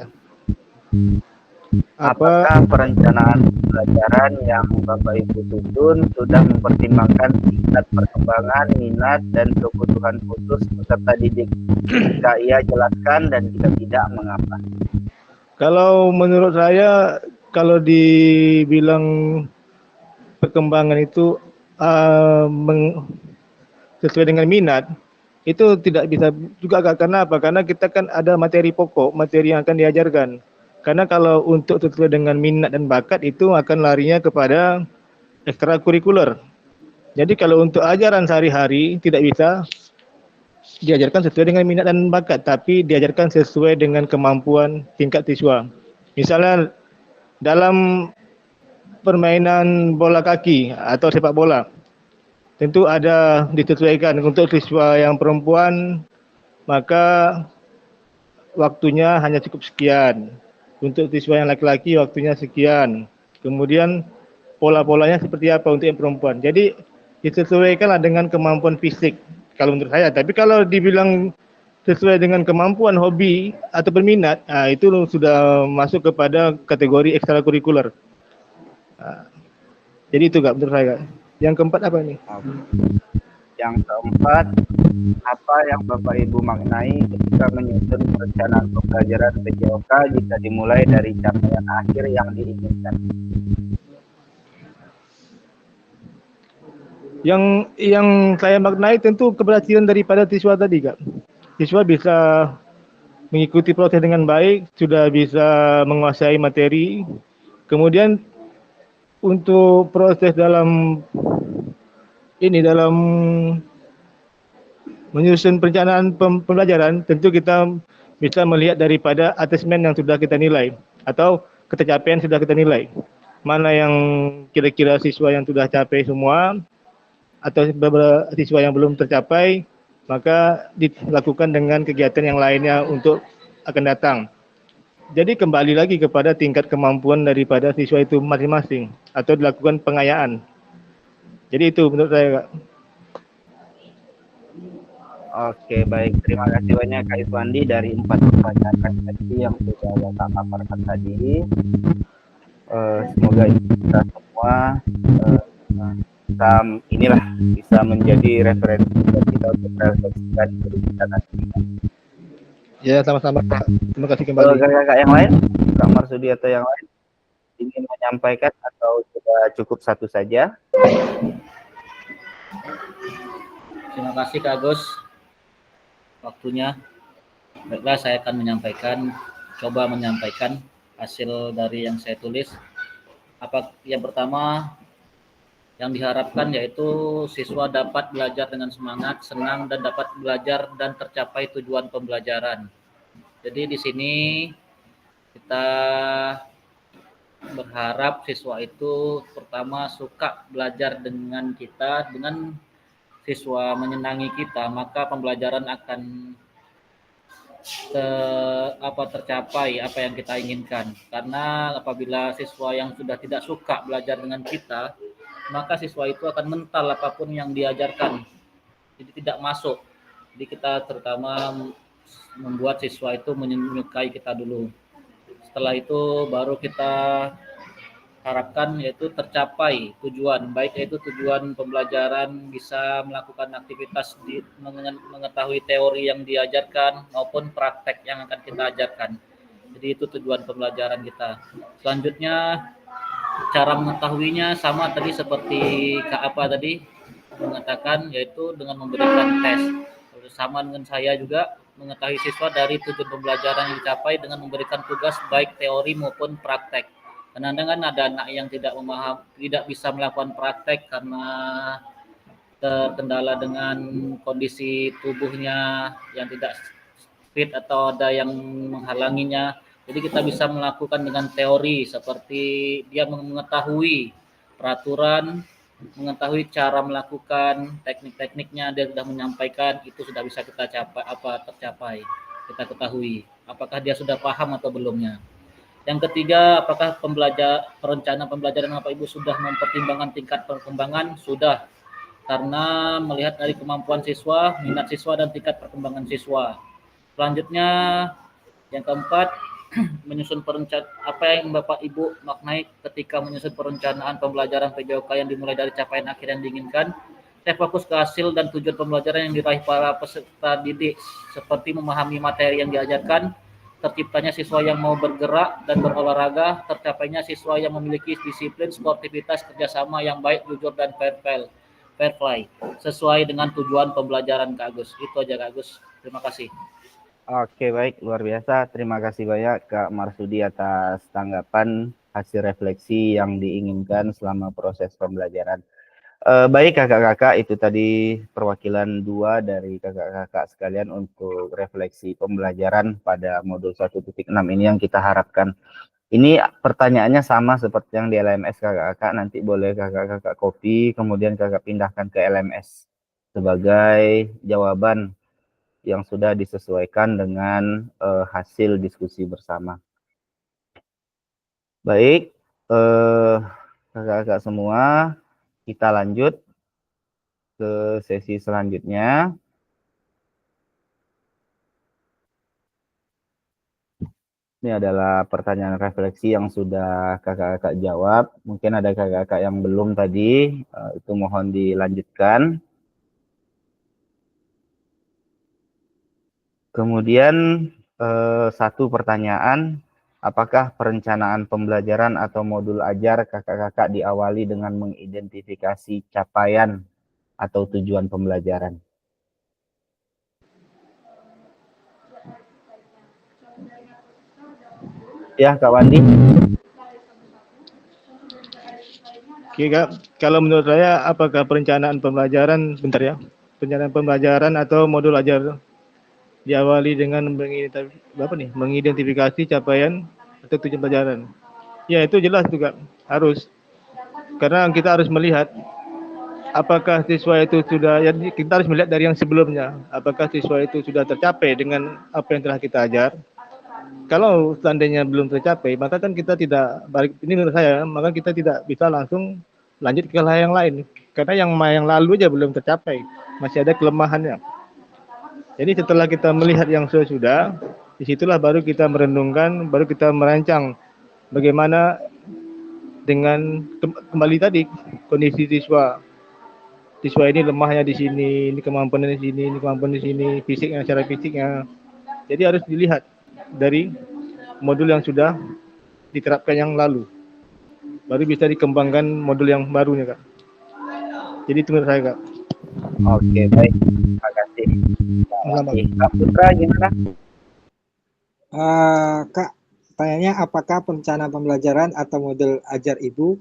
Apakah perencanaan pembelajaran yang Bapak Ibu susun sudah mempertimbangkan tingkat perkembangan, minat, dan kebutuhan khusus peserta didik? Jika iya, jelaskan, dan jika tidak, mengapa? Kalau menurut saya, kalau dibilang perkembangan itu sesuai dengan minat, itu tidak bisa juga Kak. Karena apa? Karena kita kan ada materi pokok, materi yang akan diajarkan. Karena kalau untuk sesuai dengan minat dan bakat itu akan larinya kepada ekstrakurikuler. Jadi kalau untuk ajaran sehari-hari tidak bisa diajarkan sesuai dengan minat dan bakat, tapi diajarkan sesuai dengan kemampuan tingkat siswa. Misalnya dalam permainan bola kaki atau sepak bola, tentu ada disesuaikan. Untuk siswa yang perempuan, maka waktunya hanya cukup sekian. Untuk siswa yang laki-laki, waktunya sekian. Kemudian pola-polanya seperti apa untuk yang perempuan. Jadi disesuaikanlah dengan kemampuan fisik kalau menurut saya. Tapi kalau dibilang sesuai dengan kemampuan hobi atau berminat, itu sudah masuk kepada kategori ekstrakurikuler. Jadi itu Kak menurut saya Kak. Yang keempat apa ini? Yang keempat, apa yang Bapak Ibu maknai ketika menyusun perencanaan pembelajaran PJOK jika dimulai dari capaian akhir yang diinginkan? Yang saya maknai tentu keberhasilan daripada siswa tadi Kak. Siswa bisa mengikuti proses dengan baik, sudah bisa menguasai materi. Kemudian untuk proses dalam menyusun perencanaan pembelajaran, tentu kita bisa melihat daripada asesmen yang sudah kita nilai atau ketercapaian sudah kita nilai. Mana yang kira-kira siswa yang sudah capai semua atau beberapa siswa yang belum tercapai, maka dilakukan dengan kegiatan yang lainnya untuk akan datang. Jadi kembali lagi kepada tingkat kemampuan daripada siswa itu masing-masing atau dilakukan pengayaan. Jadi itu menurut saya Kak. Oke, baik. Terima kasih banyak Kak Iswandi dari 4 pertanyaan tadi yang sudah Bapak paparkan tadi. Semoga kita semua bisa menjadi referensi buat kita untuk refleksikan diri kita nanti. Ya, sama-sama Kak. Terima kasih kembali. Kakak yang lain, Kak Marsudi atau yang lain ingin menyampaikan atau sudah cukup satu saja? Terima kasih Kak Agus. Waktunya. Baiklah, saya akan coba menyampaikan hasil dari yang saya tulis. Yang pertama yang diharapkan yaitu siswa dapat belajar dengan semangat, senang, dan dapat belajar dan tercapai tujuan pembelajaran. Jadi di sini kita berharap siswa itu pertama suka belajar dengan kita, dengan siswa menyenangi kita, maka pembelajaran akan tercapai apa yang kita inginkan. Karena apabila siswa yang sudah tidak suka belajar dengan kita, maka siswa itu akan mental apapun yang diajarkan, jadi tidak masuk. Jadi kita terutama membuat siswa itu menyukai kita dulu. Setelah itu baru kita harapkan yaitu tercapai tujuan, baik yaitu tujuan pembelajaran, bisa melakukan aktivitas mengetahui teori yang diajarkan maupun praktek yang akan kita ajarkan. Jadi itu tujuan pembelajaran kita. Selanjutnya cara mengetahuinya sama tadi seperti Kak Apa tadi mengatakan, yaitu dengan memberikan tes. Sama dengan saya juga mengetahui siswa dari tujuan pembelajaran yang dicapai dengan memberikan tugas baik teori maupun praktek. Kadang-kadang ada anak yang tidak bisa melakukan praktek karena terkendala dengan kondisi tubuhnya yang tidak fit atau ada yang menghalanginya. Jadi kita bisa melakukan dengan teori seperti dia mengetahui peraturan, mengetahui cara melakukan teknik-tekniknya, dia sudah menyampaikan, itu sudah bisa kita tercapai, kita ketahui apakah dia sudah paham atau belumnya. Yang ketiga, apakah perencanaan pembelajaran Bapak Ibu sudah mempertimbangkan tingkat perkembangan? Sudah, karena melihat dari kemampuan siswa, minat siswa, dan tingkat perkembangan siswa. Selanjutnya, yang keempat, menyusun apa yang Bapak Ibu maknai ketika menyusun perencanaan pembelajaran PJOK yang dimulai dari capaian akhir yang diinginkan. Saya fokus ke hasil dan tujuan pembelajaran yang diraih para peserta didik, seperti memahami materi yang diajarkan, terciptanya siswa yang mau bergerak dan berolahraga, tercapainya siswa yang memiliki disiplin, sportivitas, kerjasama yang baik, jujur, dan fair play, sesuai dengan tujuan pembelajaran Kak Agus. Itu aja Kak Agus. Terima kasih. Oke, baik, luar biasa. Terima kasih banyak Kak Marsudi atas tanggapan hasil refleksi yang diinginkan selama proses pembelajaran. Baik kakak-kakak, itu tadi perwakilan 2 dari kakak-kakak sekalian untuk refleksi pembelajaran pada modul 1.6 ini yang kita harapkan. Ini pertanyaannya sama seperti yang di LMS kakak-kakak, nanti boleh kakak-kakak copy, kemudian kakak pindahkan ke LMS sebagai jawaban yang sudah disesuaikan dengan hasil diskusi bersama. Baik, kakak-kakak semua, kita lanjut ke sesi selanjutnya. Ini adalah pertanyaan refleksi yang sudah kakak-kakak jawab. Mungkin ada kakak-kakak yang belum tadi, itu mohon dilanjutkan. Kemudian satu pertanyaan, apakah perencanaan pembelajaran atau modul ajar kakak-kakak diawali dengan mengidentifikasi capaian atau tujuan pembelajaran? Ya, Kak Wandi. Oke Kak, kalau menurut saya apakah perencanaan pembelajaran, bentar ya, perencanaan pembelajaran atau modul ajar diawali dengan mengidentifikasi capaian atau tujuan pelajaran. Ya itu jelas juga harus, karena kita harus melihat apakah siswa itu sudah, ya kita harus melihat dari yang sebelumnya, apakah siswa itu sudah tercapai dengan apa yang telah kita ajar. Kalau seandainya belum tercapai, maka kan kita tidak balik, ini menurut saya, maka kita tidak bisa langsung lanjut ke hal yang lain, karena yang lalu aja belum tercapai, masih ada kelemahannya. Jadi setelah kita melihat yang sudah, disitulah baru kita merenungkan, baru kita merancang bagaimana dengan kembali tadi kondisi siswa. Siswa ini lemahnya di sini, ini kemampuannya di sini, ini kemampuan di sini, fisiknya, secara fisiknya. Jadi harus dilihat dari modul yang sudah diterapkan yang lalu, baru bisa dikembangkan modul yang barunya Kak. Jadi itu menurut saya Kak. Oke, baik. Terima kasih. Kak Putra gimana? Kak, tanyanya apakah perencanaan pembelajaran atau modul ajar Ibu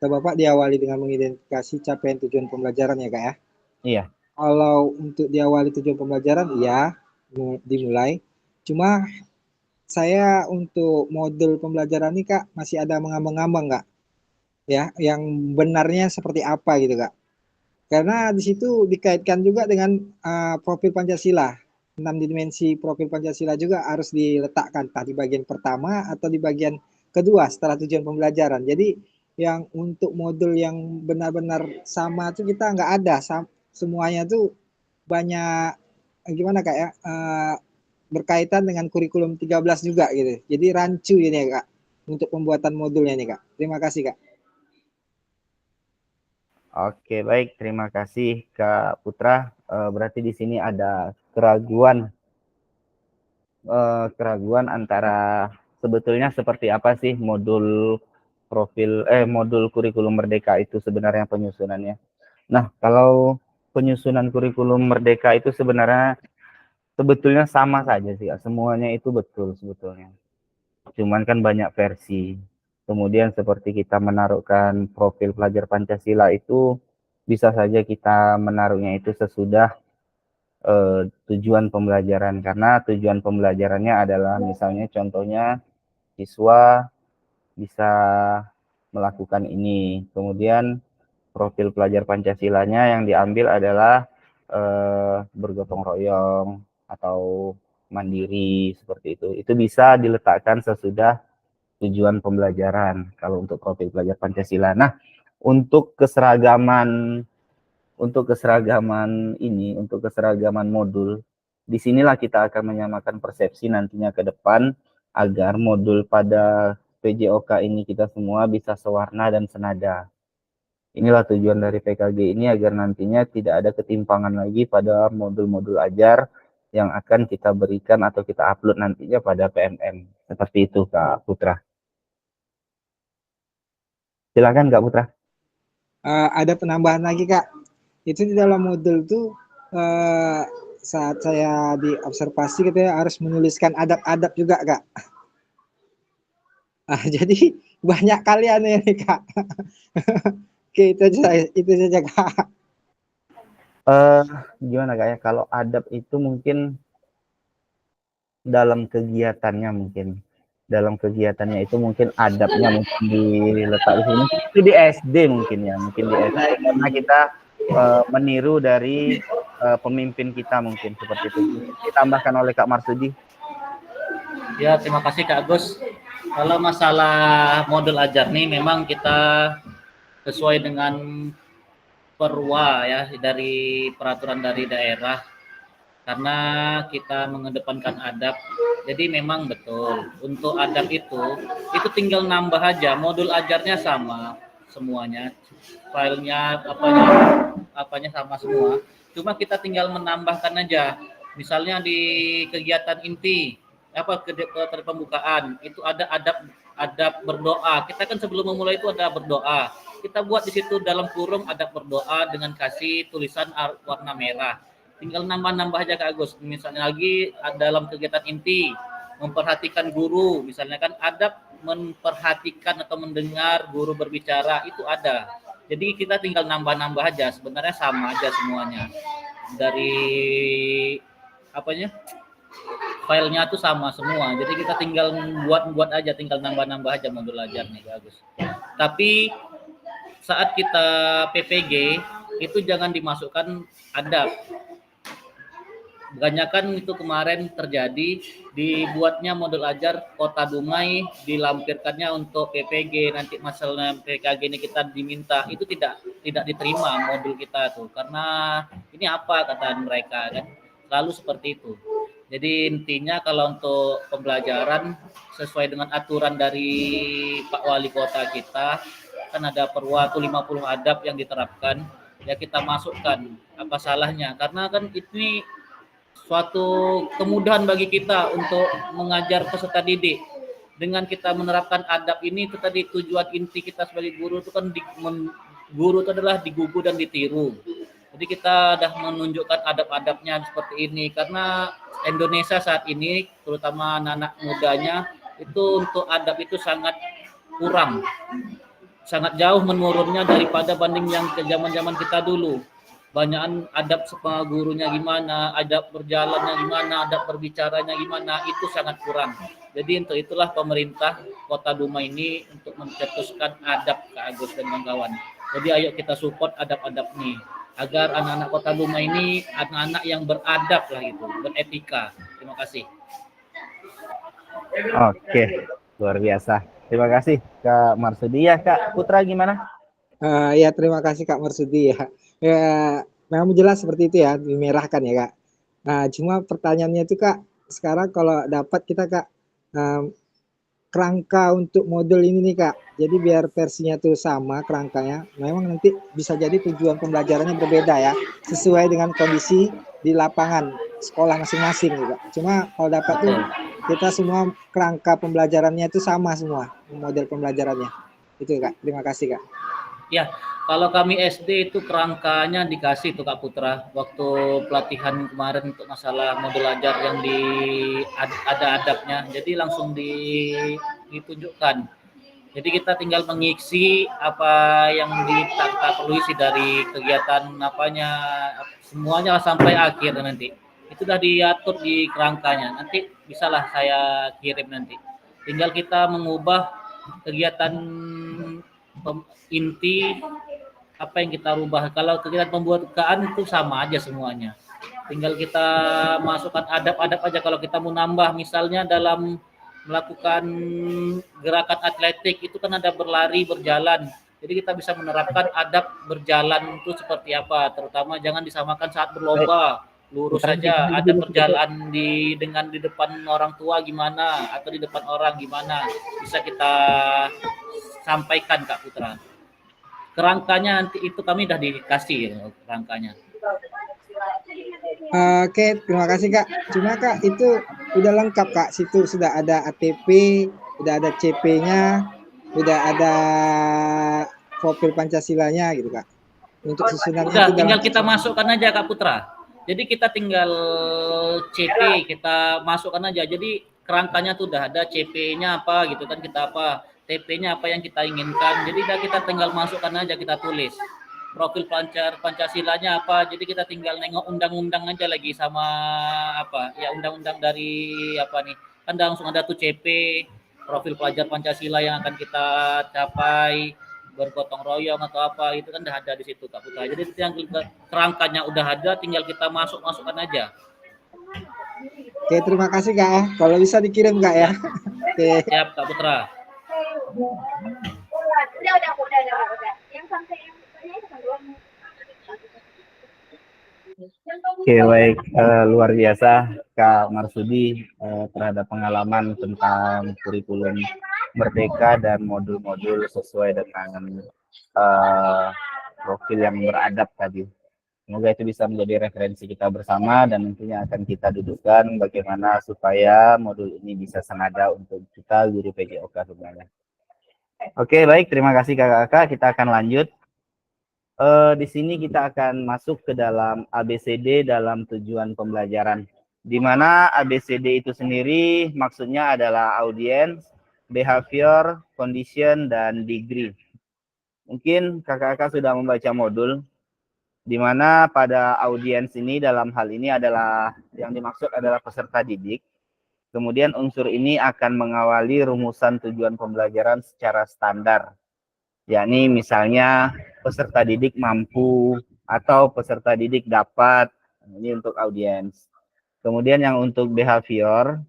atau Bapak diawali dengan mengidentifikasi capaian tujuan pembelajaran ya Kak ya? Iya. Kalau untuk diawali tujuan pembelajaran, iya dimulai. Cuma saya untuk modul pembelajaran ini Kak masih ada mengambang-ngambang Kak. Ya, yang benarnya seperti apa gitu Kak. Karena di situ dikaitkan juga dengan profil Pancasila. 6 dimensi profil Pancasila juga harus diletakkan entah di bagian pertama atau di bagian kedua setelah tujuan pembelajaran. Jadi yang untuk modul yang benar-benar sama tuh kita nggak ada. Semuanya tuh banyak gimana Kak ya, berkaitan dengan kurikulum 13 juga gitu. Jadi rancu ini ya Kak untuk pembuatan modulnya nih Kak. Terima kasih Kak. Oke, baik. Terima kasih Kak Putra. Berarti di sini ada keraguan antara sebetulnya seperti apa sih modul modul kurikulum Merdeka itu sebenarnya penyusunannya. Nah, kalau penyusunan kurikulum Merdeka itu sebetulnya sama saja sih, semuanya itu betul sebetulnya. Cuman kan banyak versi. Kemudian seperti kita menaruhkan profil pelajar Pancasila itu bisa saja kita menaruhnya itu sesudah tujuan pembelajaran, karena tujuan pembelajarannya adalah misalnya contohnya siswa bisa melakukan ini, kemudian profil pelajar Pancasilanya yang diambil adalah bergotong royong atau mandiri seperti itu bisa diletakkan sesudah tujuan pembelajaran kalau untuk profil pelajar Pancasila. Nah, untuk keseragaman modul, disinilah kita akan menyamakan persepsi nantinya ke depan agar modul pada PJOK ini kita semua bisa sewarna dan senada. Inilah tujuan dari PKG ini agar nantinya tidak ada ketimpangan lagi pada modul-modul ajar yang akan kita berikan atau kita upload nantinya pada PMM. Seperti itu Kak Putra. Silakan Kak Putra. Ada penambahan lagi Kak. Itu di dalam modul tuh saat saya di observasi kita harus menuliskan adab-adab juga Kak. Jadi banyak kalian ini Kak. Oke, itu saja Kak. Gimana Kak ya? Kalau adab itu mungkin dalam kegiatannya itu mungkin adabnya mungkin diletak di sini. Itu di SD mungkin ya, mungkin di SD karena kita meniru dari pemimpin kita mungkin seperti itu. Ditambahkan oleh Kak Marsudi. Ya, terima kasih Kak Agus. Kalau masalah modul ajar nih memang kita sesuai dengan perwa ya dari peraturan dari daerah, karena kita mengedepankan adab. Jadi memang betul untuk adab itu tinggal nambah aja, modul ajarnya sama semuanya, filenya apanya sama semua, cuma kita tinggal menambahkan aja. Misalnya di kegiatan inti pembukaan itu ada adab berdoa. Kita kan sebelum memulai itu ada berdoa, kita buat di situ dalam kurung adab berdoa dengan kasih tulisan warna merah. Tinggal nambah-nambah aja Kak Agus. Misalnya lagi dalam kegiatan inti memperhatikan guru, misalnya kan adab memperhatikan atau mendengar guru berbicara itu ada. Jadi kita tinggal nambah-nambah aja, sebenarnya sama aja semuanya. Dari filenya tuh sama semua. Jadi kita tinggal buat aja, tinggal nambah-nambah aja modul ajar nih Kak Agus. Tapi saat kita PPG itu jangan dimasukkan adab. Kebanyakan itu kemarin terjadi dibuatnya modul ajar Kota Dumai, dilampirkannya untuk PPG, nanti masalah PKG ini kita diminta, itu tidak diterima modul kita tuh, karena ini apa kata mereka kan, selalu seperti itu. Jadi intinya kalau untuk pembelajaran sesuai dengan aturan dari Pak Wali Kota kita, kan ada Perwa 50 adab yang diterapkan, ya kita masukkan, apa salahnya, karena kan ini suatu kemudahan bagi kita untuk mengajar peserta didik. Dengan kita menerapkan adab ini, itu tadi tujuan inti kita sebagai guru itu kan guru itu adalah digugu dan ditiru. Jadi kita sudah menunjukkan adab-adabnya seperti ini, karena Indonesia saat ini terutama anak-anak mudanya itu untuk adab itu sangat kurang, sangat jauh menurunnya daripada banding yang ke zaman-zaman kita dulu. Banyakan adab sama gurunya gimana, adab berjalannya gimana, adab berbicaranya gimana, itu sangat kurang. Jadi untuk itulah pemerintah Kota Dumai ini untuk mencetuskan adab Kak Agus dan kawan-kawan. Jadi ayo kita support adab-adab nih, agar anak-anak Kota Dumai ini anak-anak yang beradab lah gitu, beretika. Terima kasih. Oke, luar biasa. Terima kasih Kak Marsudi. Ya Kak Putra gimana? Ya terima kasih Kak Marsudi ya. Ya, memang jelas seperti itu ya, dimerahkan ya Kak. Nah, cuma pertanyaannya itu Kak, sekarang kalau dapat kita Kak kerangka untuk modul ini nih Kak. Jadi biar versinya tuh sama kerangkanya, memang nanti bisa jadi tujuan pembelajarannya berbeda ya, sesuai dengan kondisi di lapangan sekolah masing-masing Kak. Cuma kalau dapat tuh kita semua kerangka pembelajarannya itu sama semua, model pembelajarannya. Itu Kak, terima kasih Kak. Ya, kalau kami SD itu kerangkanya dikasih tuh Kak Putra waktu pelatihan kemarin untuk masalah modul ajar yang ada adabnya. Jadi langsung ditunjukkan. Jadi kita tinggal mengisi apa yang kita perlu isi dari kegiatan semuanya sampai akhir nanti. Itu sudah diatur di kerangkanya. Nanti bisalah saya kirim nanti. Tinggal kita mengubah kegiatan inti apa yang kita rubah. Kalau kegiatan pembukaan itu sama aja semuanya, tinggal kita masukkan adab-adab aja. Kalau kita mau nambah misalnya dalam melakukan gerakan atletik itu kan ada berlari, berjalan, jadi kita bisa menerapkan adab berjalan itu seperti apa, terutama jangan disamakan saat berlomba lurus saja, ada berjalan di depan orang tua gimana atau di depan orang gimana, bisa kita sampaikan Kak Putra. Kerangkanya nanti itu kami udah dikasih kerangkanya. Oke, terima kasih Kak. Cuma Kak itu udah lengkap Kak. Situ sudah ada ATP, udah ada CP-nya, udah ada profil Pancasilanya gitu Kak. Untuk susunannya Udah, itu udah tinggal lengkap kita semua. masukkan aja Kak Putra. Jadi kita tinggal CP, kita masukkan aja. Jadi kerangkanya tuh udah ada CP-nya apa gitu kan, kita apa, TP-nya apa yang kita inginkan. Jadi kita tinggal masukkan aja, kita tulis. Profil Pancasilanya apa, jadi kita tinggal nengok undang-undang aja lagi sama apa, ya undang-undang dari apa nih, kan langsung ada tuh CP, profil pelajar Pancasila yang akan kita capai, bergotong royong atau apa itu kan udah ada di situ Kak Putra. Jadi yang kerangkanya udah ada, tinggal kita masukkan aja. Oke, terima kasih Kak ya. Kalau bisa dikirim Kak ya. Oke. Siap Kak Putra. Oke, baik. Luar biasa Kak Marsudi terhadap pengalaman tentang kurikulum Merdeka dan modul-modul sesuai dengan profil yang beradab tadi. Semoga itu bisa menjadi referensi kita bersama dan nantinya akan kita dudukkan bagaimana supaya modul ini bisa senada untuk kita guru PJOK semuanya. Oke, baik. Terima kasih kakak-kakak. Kita akan lanjut. Di sini kita akan masuk ke dalam ABCD dalam tujuan pembelajaran. Di mana ABCD itu sendiri maksudnya adalah audience, behavior, condition, dan degree. Mungkin kakak-kakak sudah membaca modul, di mana pada audiens ini dalam hal ini adalah yang dimaksud adalah peserta didik. Kemudian unsur ini akan mengawali rumusan tujuan pembelajaran secara standar, yakni misalnya peserta didik mampu atau peserta didik dapat. Ini untuk audiens. Kemudian yang untuk behavior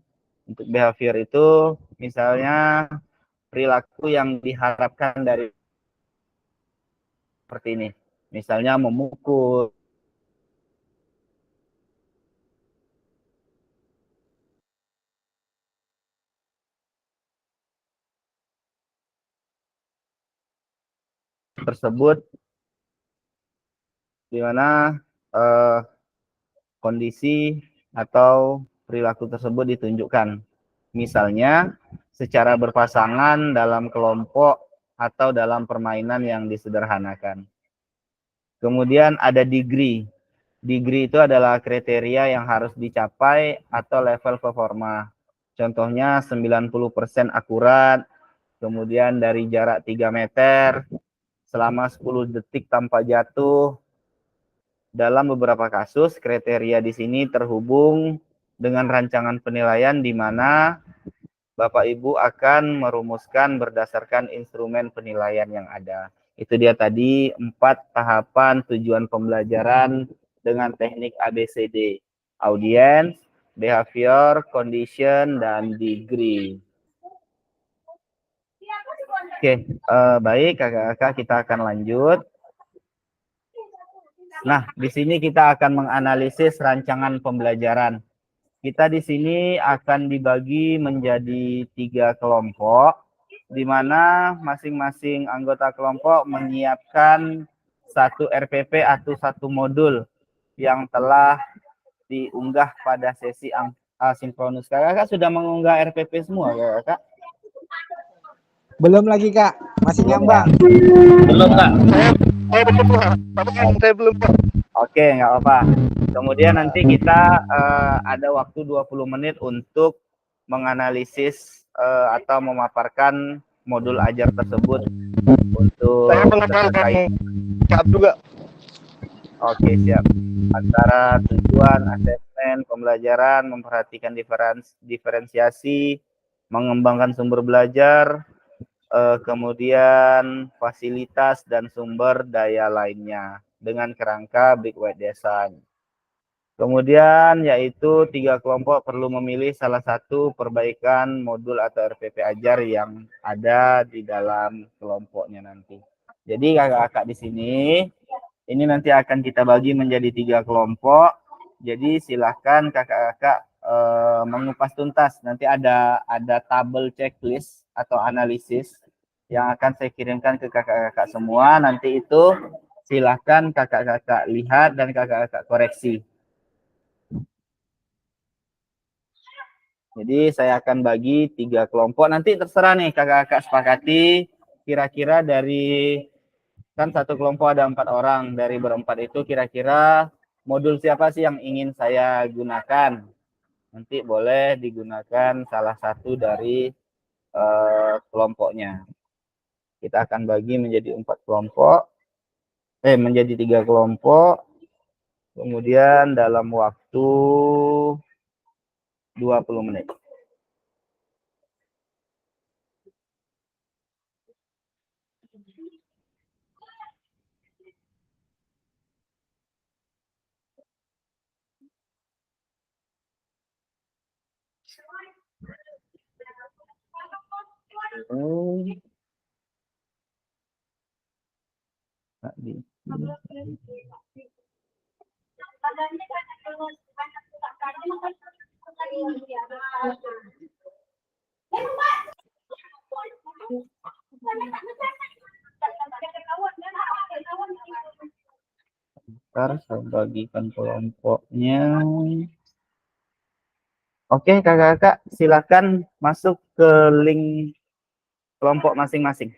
itu misalnya perilaku yang diharapkan dari seperti ini. Misalnya memukul, tersebut di mana kondisi atau perilaku tersebut ditunjukkan. Misalnya secara berpasangan dalam kelompok atau dalam permainan yang disederhanakan. Kemudian ada degree. Degree itu adalah kriteria yang harus dicapai atau level performa. Contohnya 90% akurat, kemudian dari jarak 3 meter, selama 10 detik tanpa jatuh. Dalam beberapa kasus, kriteria di sini terhubung dengan rancangan penilaian di mana Bapak Ibu akan merumuskan berdasarkan instrumen penilaian yang ada. Itu dia tadi 4 tahapan tujuan pembelajaran dengan teknik ABCD. Audience, behavior, condition, dan degree. Oke, baik kakak-kakak, kita akan lanjut. Nah, di sini kita akan menganalisis rancangan pembelajaran. Kita di sini akan dibagi menjadi 3 kelompok, di mana masing-masing anggota kelompok menyiapkan 1 RPP atau 1 modul yang telah diunggah pada sesi asinkronus. Kakak sudah mengunggah RPP semua, kakak? Belum lagi Kak, masih ngambang. Belum Kak. Saya belum. Oke, nggak apa-apa. Kemudian nanti kita ada waktu 20 menit untuk menganalisis atau memaparkan modul ajar tersebut untuk terkait. juga. Oke, siap. Antara tujuan, asesmen, pembelajaran, memperhatikan diferensiasi, mengembangkan sumber belajar, kemudian fasilitas dan sumber daya lainnya dengan kerangka Big White Design. Kemudian yaitu 3 kelompok perlu memilih salah satu perbaikan modul atau RPP ajar yang ada di dalam kelompoknya nanti. Jadi kakak-kakak di sini ini nanti akan kita bagi menjadi 3 kelompok. Jadi silahkan kakak-kakak mengupas tuntas. Nanti ada tabel checklist atau analisis yang akan saya kirimkan ke kakak-kakak semua. Nanti itu silahkan kakak-kakak lihat dan kakak-kakak koreksi. Jadi saya akan bagi 3 kelompok. Nanti terserah nih kakak-kakak sepakati kira-kira dari kan satu kelompok ada 4 orang. Dari berempat itu kira-kira modul siapa sih yang ingin saya gunakan. Nanti boleh digunakan salah satu dari kelompoknya. Kita akan bagi menjadi 4 kelompok. Menjadi 3 kelompok. Kemudian dalam waktu 20 menit. Ntar saya bagikan kelompoknya. Oke, kakak-kakak, silakan masuk ke link kelompok masing-masing.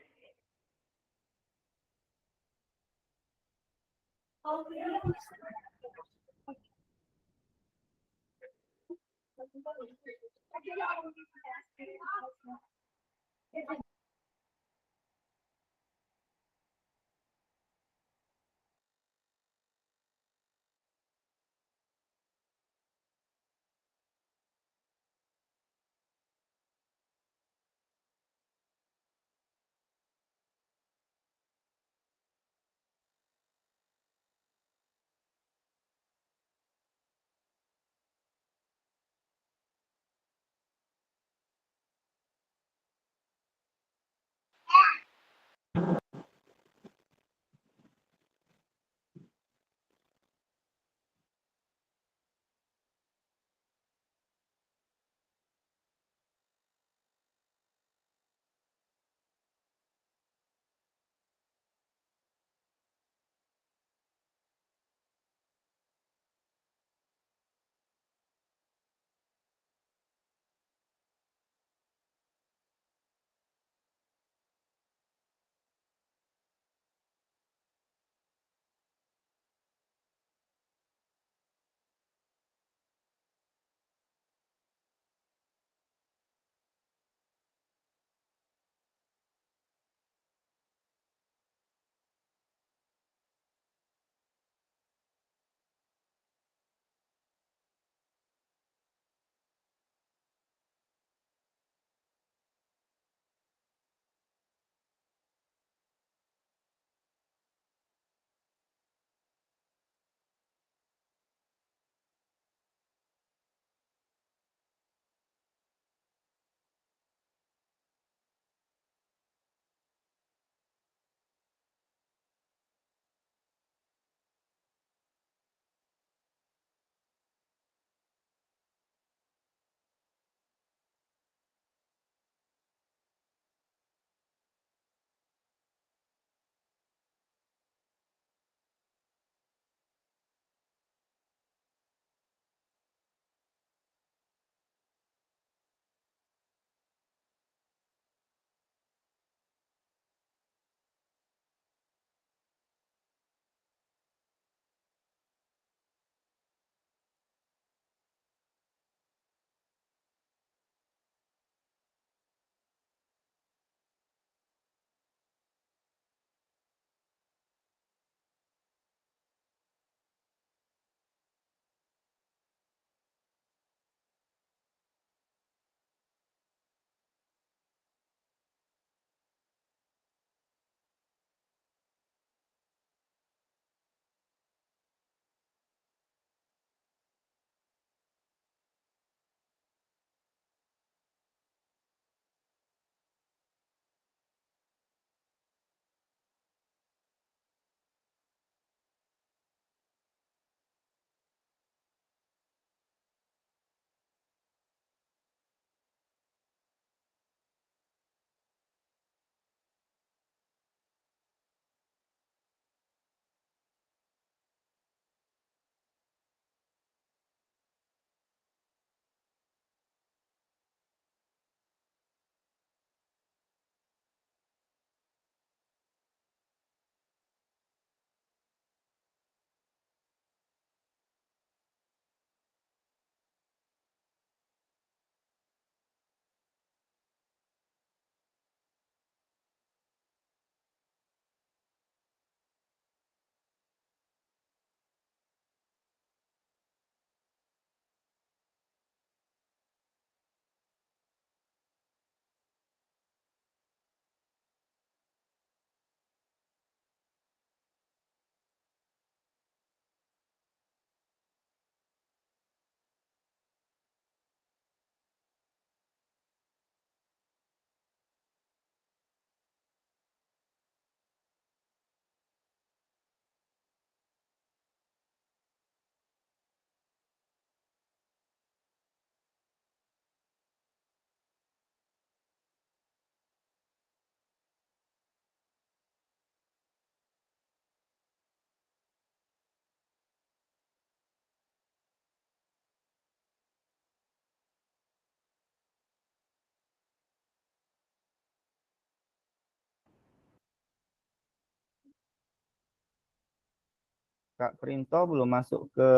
Kak Printo belum masuk ke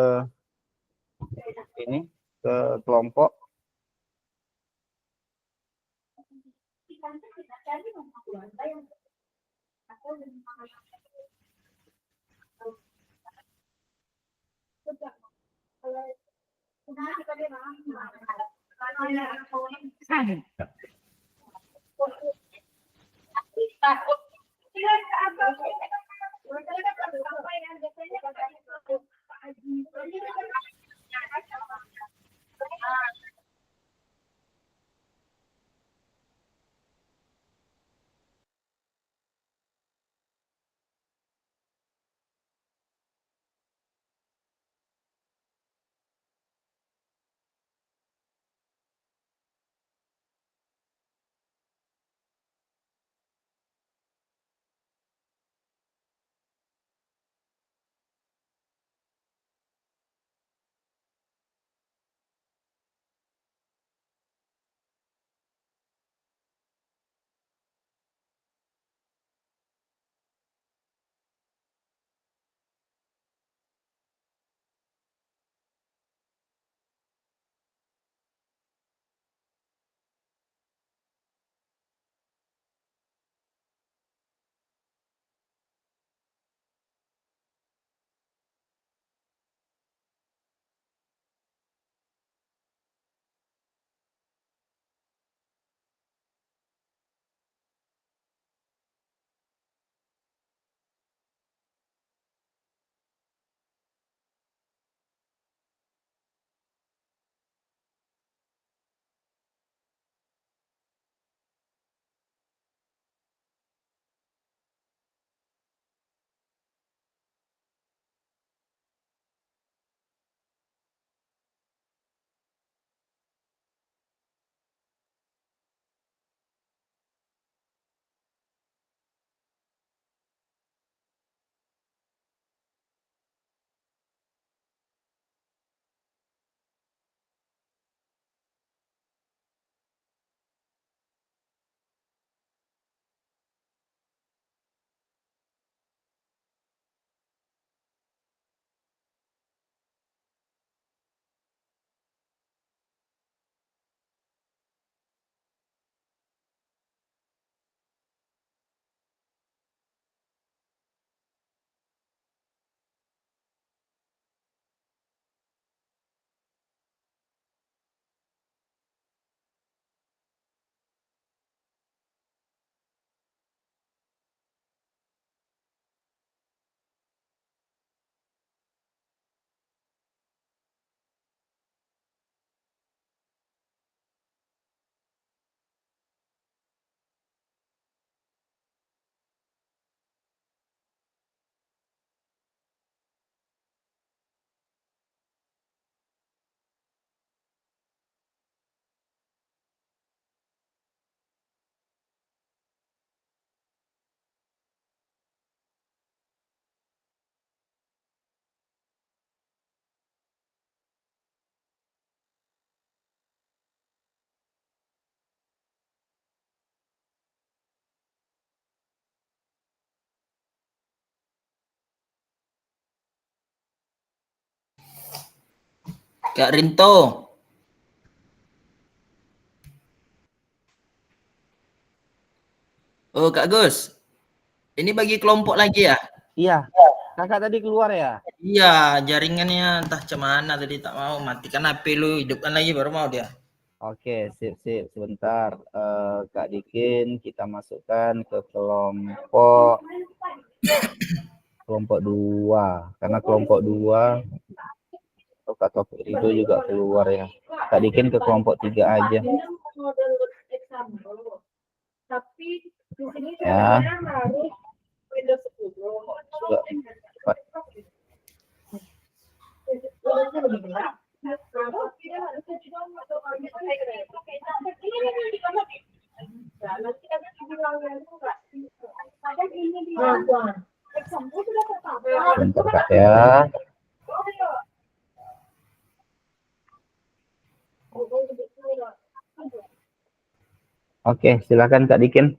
ini, ke kelompok. Kak Rinto. Oh, Kak Gus. Ini bagi kelompok lagi ya? Iya, kakak tadi keluar ya? Iya, jaringannya entah cemana tadi tak mau. Matikan HP lu, hidupkan lagi baru mau dia. Oke, sip. Sebentar, Kak Dikin kita masukkan ke kelompok 2. Karena kelompok 2, Kak Taufik Ridho juga keluar ya. Kak Dikin ke kelompok 3 aja. Ya. Bentar Kak ya. Oke, silakan Kak Dikin.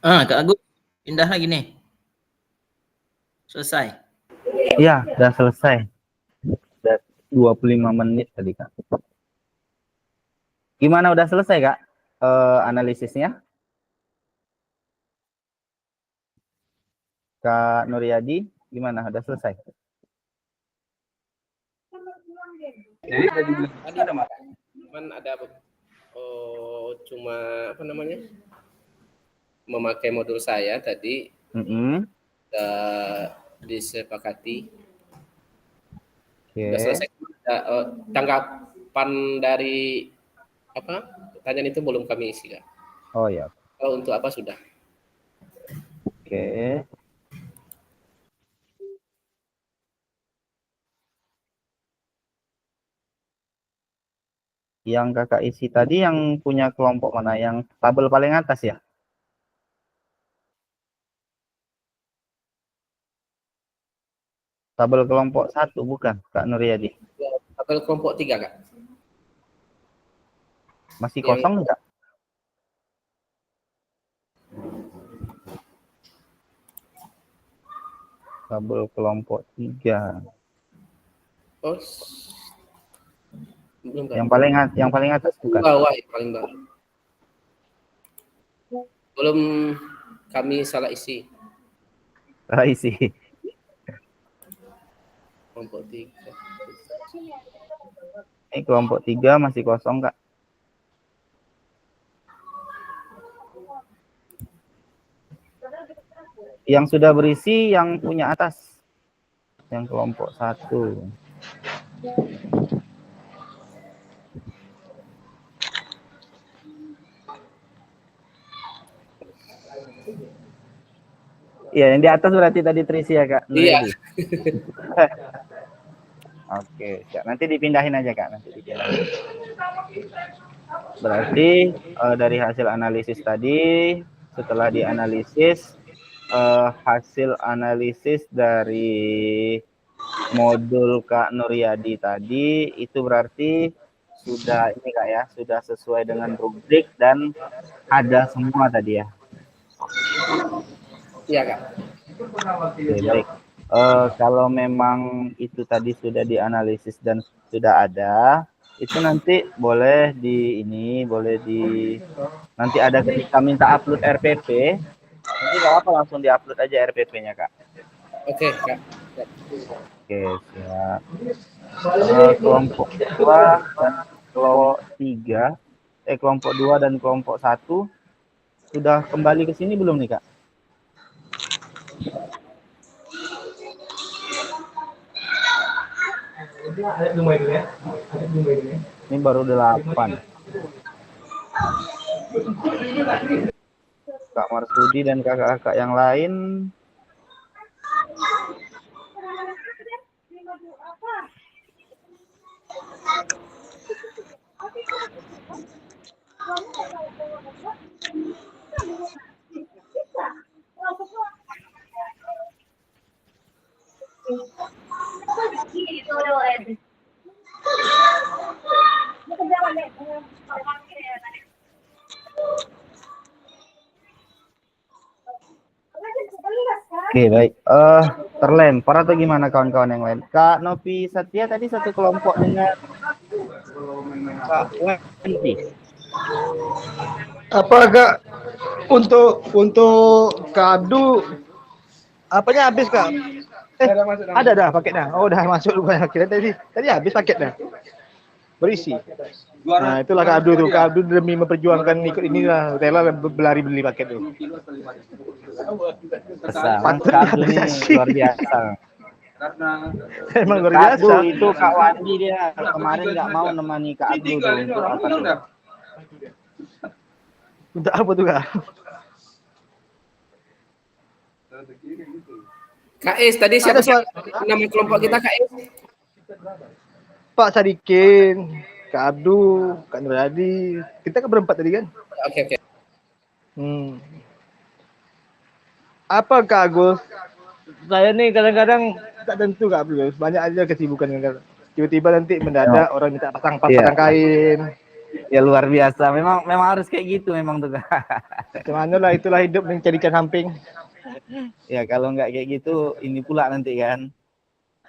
Kak Agus, pindah lagi nih. Selesai. Iya, udah selesai. Udah 25 menit tadi, Kak. Gimana, udah selesai, Kak? Analisisnya? Kak Nuryadi, gimana? Udah selesai? Jadi tadi cuman ada cuma apa namanya, memakai modul saya tadi disepakati. Sudah selesai. Tanggapan dari apa pertanyaan itu belum kami isi, Kak. Oh ya. Kalau untuk apa sudah. Oke. Yang kakak isi tadi yang punya kelompok mana? Yang tabel paling atas ya? Tabel kelompok 1 bukan, Kak Nuryadi? Tabel kelompok 3, Kak. Masih kosong enggak? Tabel kelompok 3. Oh, belum, Kak. Yang paling atas bukan? Bawah, paling bawah. Belum, kami salah isi. Salah isi. Kelompok 3. Ini kelompok 3 masih kosong, Kak. Yang sudah berisi yang punya atas. Yang kelompok 1. Iya, yang di atas berarti tadi terisi ya, Kak? Iya. Oke, Kak. Nanti dipindahin aja, Kak. Nanti dipindahin. Berarti dari hasil analisis tadi, setelah dianalisis, hasil analisis dari modul Kak Nuryadi tadi, itu berarti sudah ini, Kak ya, sudah sesuai dengan rubrik dan ada semua tadi ya? Iya, Kak. Oke, baik. Kalau memang itu tadi sudah dianalisis dan sudah ada, itu nanti boleh nanti ada ketika minta upload RPP, nanti nggak apa langsung diupload aja RPP-nya, Kak. Oke, Kak. Oke, siap. Kelompok 2 dan kelompok 3, kelompok 2 dan kelompok 1 sudah kembali ke sini belum nih, Kak? Ini baru 8. Kak Marsudi dan kakak-kakak yang lain. Oke, baik. Terlempar atau gimana kawan-kawan yang lain? Kak Novi Satya tadi satu kelompok dengan Kak Wendy. Apa Kak? Untuk Kak Abdu apanya habis, Kak? Ada dah paketnya. Oh, udah masuk lupa. Kira tadi habis paketnya. Berisi. Nah, itulah Kak Abdu tuh. Kak Abdu demi memperjuangkan ikut inilah rela berlari beli paket tuh. Kak Abdu ini luar biasa. Emang luar Kak biasa. Abdu itu Kak Wandi dia kemarin nggak mau nemani Kak Abdu tuh, untuk apa tuh? Untuk apa tuh, Kak? KS tadi siapa nama kelompok kita, KS? Pak Sadikin, Kak Abdu, Kak Nuryadi. Kita kan berempat tadi kan? Oke. Apa Kak Agus? Saya nih kadang-kadang tak tentu Kak Abdu. Banyak aja kesibukan kadang. Tiba-tiba nanti mendadak orang minta pasang kain. Ya luar biasa. Memang harus kayak gitu memang tuh Kak. Gimana lah, itulah hidup mencarikan samping. Ya kalau nggak kayak gitu ini pula nanti kan.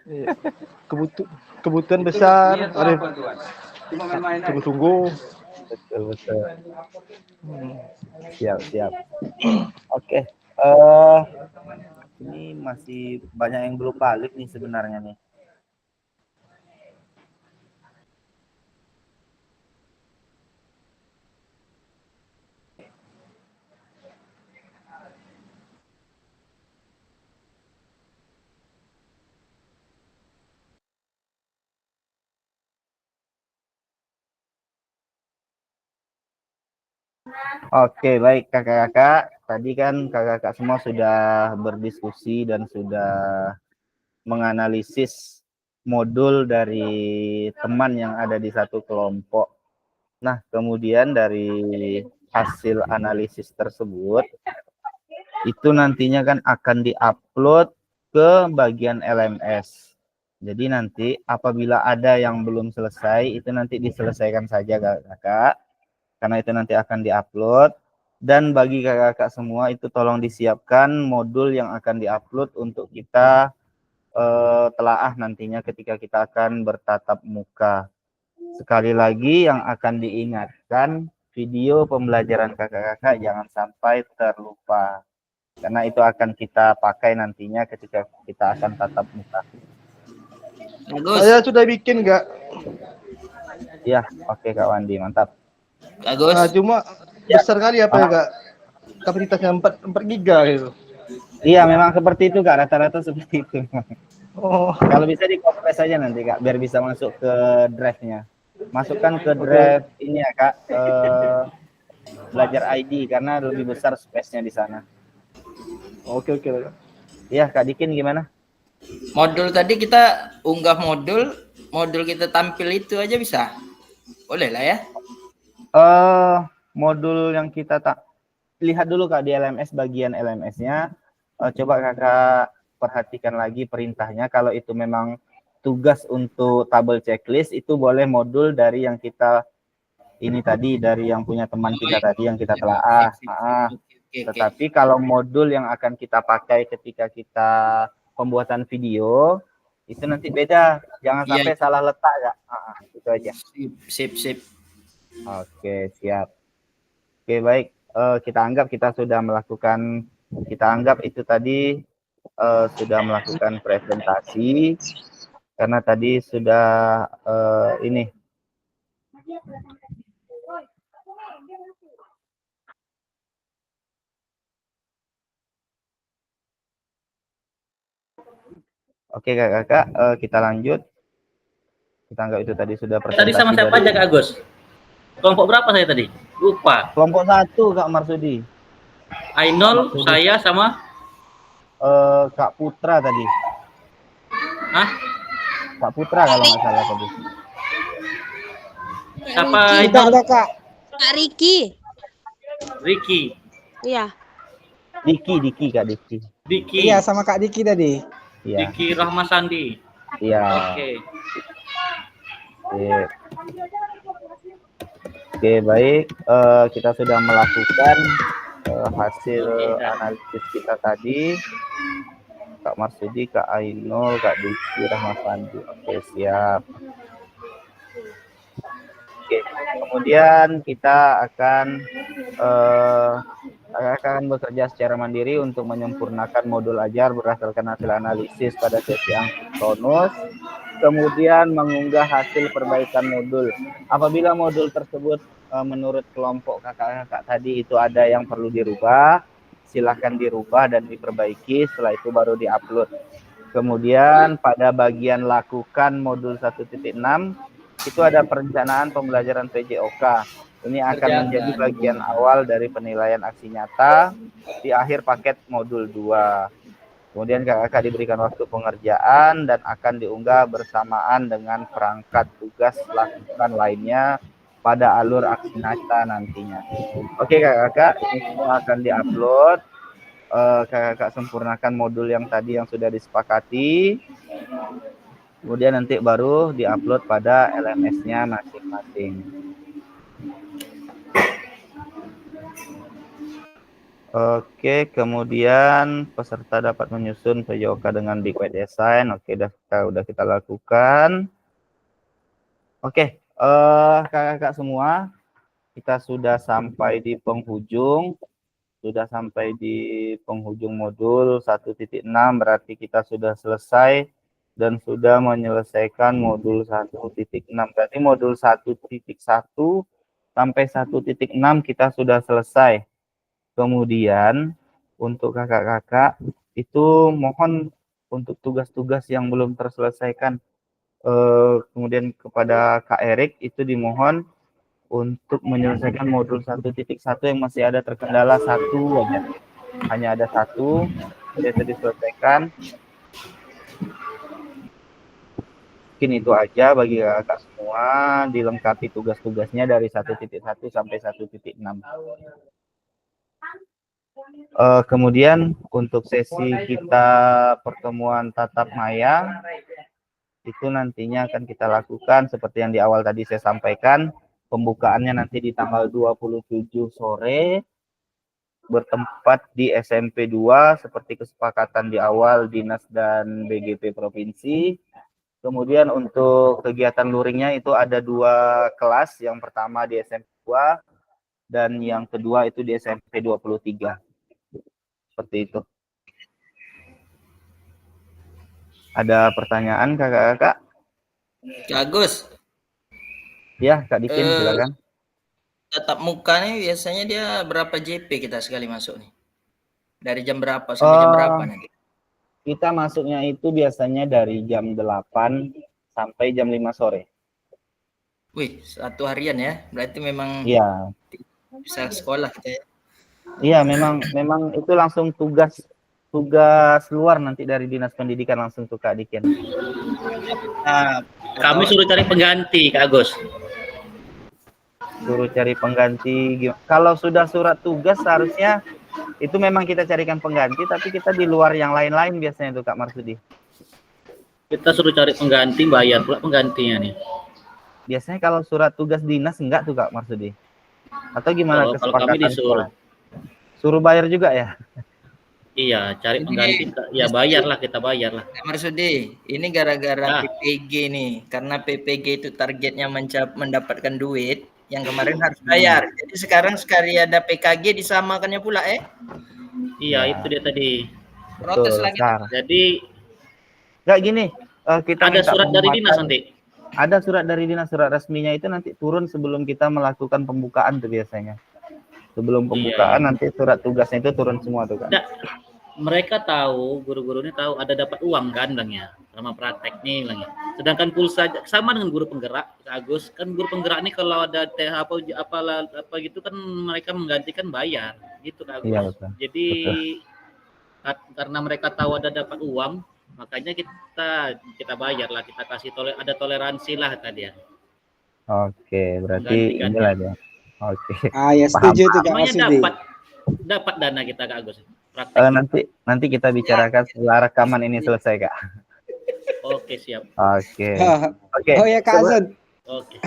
Iya. Kebutuhan besar, ada sungguh-sungguh. Betul betul. Hmm. Siap. Oke. Ini masih banyak yang belum balik nih sebenarnya nih. Oke, baik kakak-kakak. Tadi kan kakak-kakak semua sudah berdiskusi dan sudah menganalisis modul dari teman yang ada di satu kelompok. Nah, kemudian dari hasil analisis tersebut, itu nantinya kan akan diupload ke bagian LMS. Jadi nanti apabila ada yang belum selesai, itu nanti diselesaikan saja kakak-kakak. Karena itu nanti akan diupload. Dan bagi kakak-kakak semua itu tolong disiapkan modul yang akan diupload untuk kita telaah nantinya ketika kita akan bertatap muka. Sekali lagi yang akan diingatkan, video pembelajaran kakak-kakak jangan sampai terlupa. Karena itu akan kita pakai nantinya ketika kita akan tatap muka. Bagus. Saya sudah bikin Kak. Ya, oke Kak Wandi, mantap. Bagus. Cuma besar kali apa ya Kak? Kapasitasnya 4 giga gitu. Iya, memang seperti itu Kak, rata-rata seperti itu. Oh, Kalau bisa di-kompres saja nanti Kak, biar bisa masuk ke drive-nya. Masukkan ke drive ini ya Kak, belajar ID karena lebih besar space-nya di sana. oke. Iya Kak Dikin gimana? Modul tadi kita unggah modul kita tampil itu aja bisa. Boleh lah ya. Modul yang kita lihat dulu Kak di LMS, bagian LMS-nya. Coba Kakak perhatikan lagi perintahnya. Kalau itu memang tugas untuk tabel checklist, itu boleh modul dari yang kita ini tadi, dari yang punya teman kita tadi yang kita telaah. Tetapi kalau modul yang akan kita pakai ketika kita pembuatan video, itu nanti beda. Jangan sampai salah letak ya. Itu aja. Sip. Oke, siap. Oke, baik. Kita anggap itu tadi sudah melakukan presentasi karena tadi sudah ini. Oke kakak, kita lanjut. Kita anggap itu tadi sudah presentasi. Tadi sama siapa aja Kak Agus? Kelompok berapa saya tadi? Lupa. Kelompok 1 Kak Marsudi. Ainul, saya sama Kak Putra tadi. Hah? Kak Putra kalau nggak salah tadi. Siapa itu? Ada Kak. Kak Riki. Ricky. Iya. Diki Kak Diki. Diki. Iya, sama Kak Diki tadi. Iya. Diki Rahmasandi. Iya. Oke. Oke, baik. Kita sudah melakukan hasil analisis kita tadi. Kak Marsudi, Kak Ainul, Kak Diki, Rahmasandi. Oke, siap. Oke, kemudian kita akan bekerja secara mandiri untuk menyempurnakan modul ajar berdasarkan hasil analisis pada sesi asynchronous, kemudian mengunggah hasil perbaikan modul. Apabila modul tersebut menurut kelompok kakak-kakak tadi itu ada yang perlu dirubah, silahkan dirubah dan diperbaiki, setelah itu baru diupload. Kemudian pada bagian lakukan modul 1.6 itu ada perencanaan pembelajaran PJOK. Ini akan menjadi bagian awal dari penilaian aksi nyata di akhir paket modul 2. Kemudian kakak diberikan waktu pengerjaan dan akan diunggah bersamaan dengan perangkat tugas lakukan lainnya pada alur aksi nyata nantinya. Oke kakak, ini semua akan diupload. Kakak sempurnakan modul yang tadi yang sudah disepakati. Kemudian nanti baru diupload pada LMS-nya masing-masing. Oke, kemudian peserta dapat menyusun PJOK dengan Big White Design. Oke, udah kita lakukan. Oke, kakak-kakak semua, kita sudah sampai di penghujung. Sudah sampai di penghujung modul 1.6, berarti kita sudah selesai dan sudah menyelesaikan modul 1.6. Berarti modul 1.1 sampai 1.6 kita sudah selesai. Kemudian untuk kakak-kakak itu mohon untuk tugas-tugas yang belum terselesaikan, kemudian kepada Kak Erik itu dimohon untuk menyelesaikan modul 1.1 yang masih ada terkendala satu aja. Hanya ada satu, bisa diselesaikan. Mungkin itu aja bagi kakak semua, dilengkapi tugas-tugasnya dari 1.1 sampai 1.6. Kemudian untuk sesi kita pertemuan tatap maya, itu nantinya akan kita lakukan seperti yang di awal tadi saya sampaikan. Pembukaannya nanti di tanggal 27 sore, bertempat di SMP 2 seperti kesepakatan di awal Dinas dan BGP Provinsi. Kemudian untuk kegiatan luringnya itu ada 2 kelas, yang pertama di SMP 2 dan yang kedua itu di SMP 23. Seperti itu. Ada pertanyaan kakak-kakak? Kak Agus. Ya, Kak Dikin, silakan. Tatap muka nih biasanya dia berapa JP kita sekali masuk nih? Dari jam berapa sampai jam berapa nanti? Kita masuknya itu biasanya dari jam 8 sampai jam 5 sore. Wih, 1 harian ya? Berarti memang Iya. bisa sekolah kita ya? Iya, memang itu langsung tugas luar nanti dari Dinas Pendidikan langsung tuh Kak Dikin. Nah, kami suruh cari pengganti, Kak Agus. Suruh cari pengganti. Kalau sudah surat tugas seharusnya itu memang kita carikan pengganti, tapi kita di luar yang lain-lain biasanya tuh Kak Marsudi. Kita suruh cari pengganti, bayar pula penggantinya nih. Biasanya kalau surat tugas dinas enggak tuh Kak Marsudi? Atau gimana Kalau kami disuruh. Suruh bayar juga ya? Iya, cari pengganti, ya bayarlah, kita bayarlah. Kak Marsudi, ini gara-gara PPG nih, karena PPG itu targetnya mendapatkan duit, yang kemarin harus bayar. Jadi sekarang sekali ada PKG disamakannya pula Ya. Iya, itu dia tadi. Protes lagi. Jadi enggak gini, kita ada surat dari dinas nanti. Ada surat dari dinas, surat resminya itu nanti turun sebelum kita melakukan pembukaan tuh biasanya. Sebelum pembukaan nanti surat tugasnya itu turun semua tuh Kak. Mereka tahu, guru-guru ini tahu ada dapat uang kan bilangnya, sama praktek nih bilangnya. Sedangkan pulsa sama dengan guru penggerak, Kak Agus, kan guru penggerak ini kalau ada apa gitu kan mereka menggantikan bayar, gitu Kak Agus. Iya, betul. Jadi karena mereka tahu ada dapat uang, makanya kita bayar lah, kita kasih ada toleransi lah tadi ya. Oke, berarti inilah dia. Oke. Ya setuju tuh Kak Marsudi. Dapat dana kita Kak Agus. Nanti kita bicarakan setelah rekaman ini selesai Kak. Oke, siap. Oke. Oh ya Kak Azun. Oke.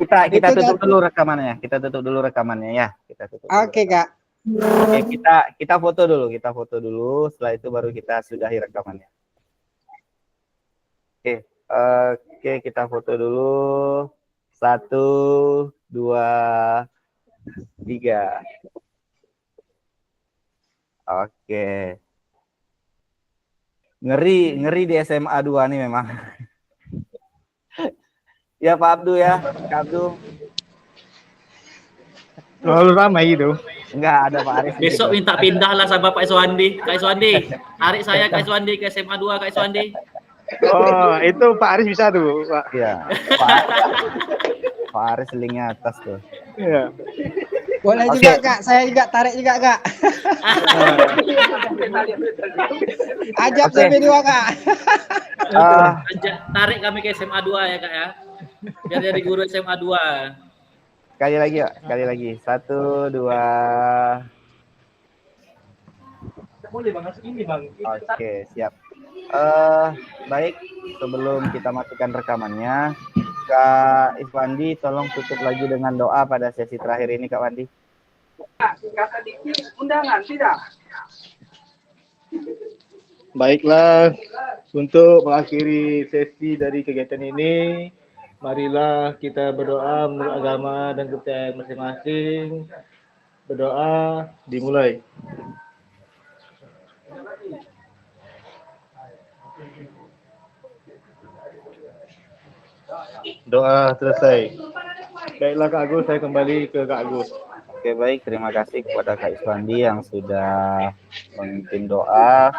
Kita tutup dulu rekamannya. Kita tutup dulu rekamannya ya. Oke Kak. Oke, kita foto dulu. Setelah itu baru kita sudahi rekamannya. Oke, kita foto dulu. 1, 2, 3. Oke. Ngeri di SMA 2 nih memang. Ya Pak Abdu ya, Kak Abdu. Terlalu ramai gitu. Enggak ada Pak Aris. Besok minta pindah lah sama Pak Iswandi. Kak Iswandi, tarik saya Kak Iswandi ke SMA 2 Kak Iswandi. Oh, itu Pak Aris bisa tuh, Pak. Iya. Pak Aris linknya atas tuh. Iya. Boleh juga Kak, saya juga tarik juga Kak. Ajak SMP 2 Kak. Tarik kami ke SMA 2 ya Kak ya. Biar jadi guru SMA 2. Sekali lagi ya, sekali lagi. 1, 2. Boleh Bang, ini Bang. Oke, siap. Baik, sebelum kita masukkan rekamannya, Kak Iswandi tolong tutup lagi dengan doa pada sesi terakhir ini Kak Wandi. Baiklah, untuk mengakhiri sesi dari kegiatan ini, marilah kita berdoa menurut agama dan kepercayaan masing-masing. Berdoa dimulai. Doa selesai. Baiklah Kak Agus, saya kembali ke Kak Agus. Oke, baik, terima kasih kepada Kak Iswandi yang sudah memimpin doa.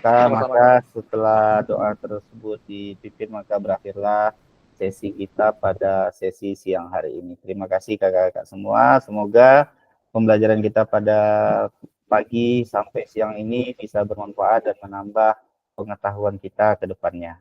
Maka setelah doa tersebut dipimpin, maka berakhirlah sesi kita pada sesi siang hari ini. Terima kasih kakak-kakak semua. Semoga pembelajaran kita pada pagi sampai siang ini bisa bermanfaat dan menambah pengetahuan kita ke depannya.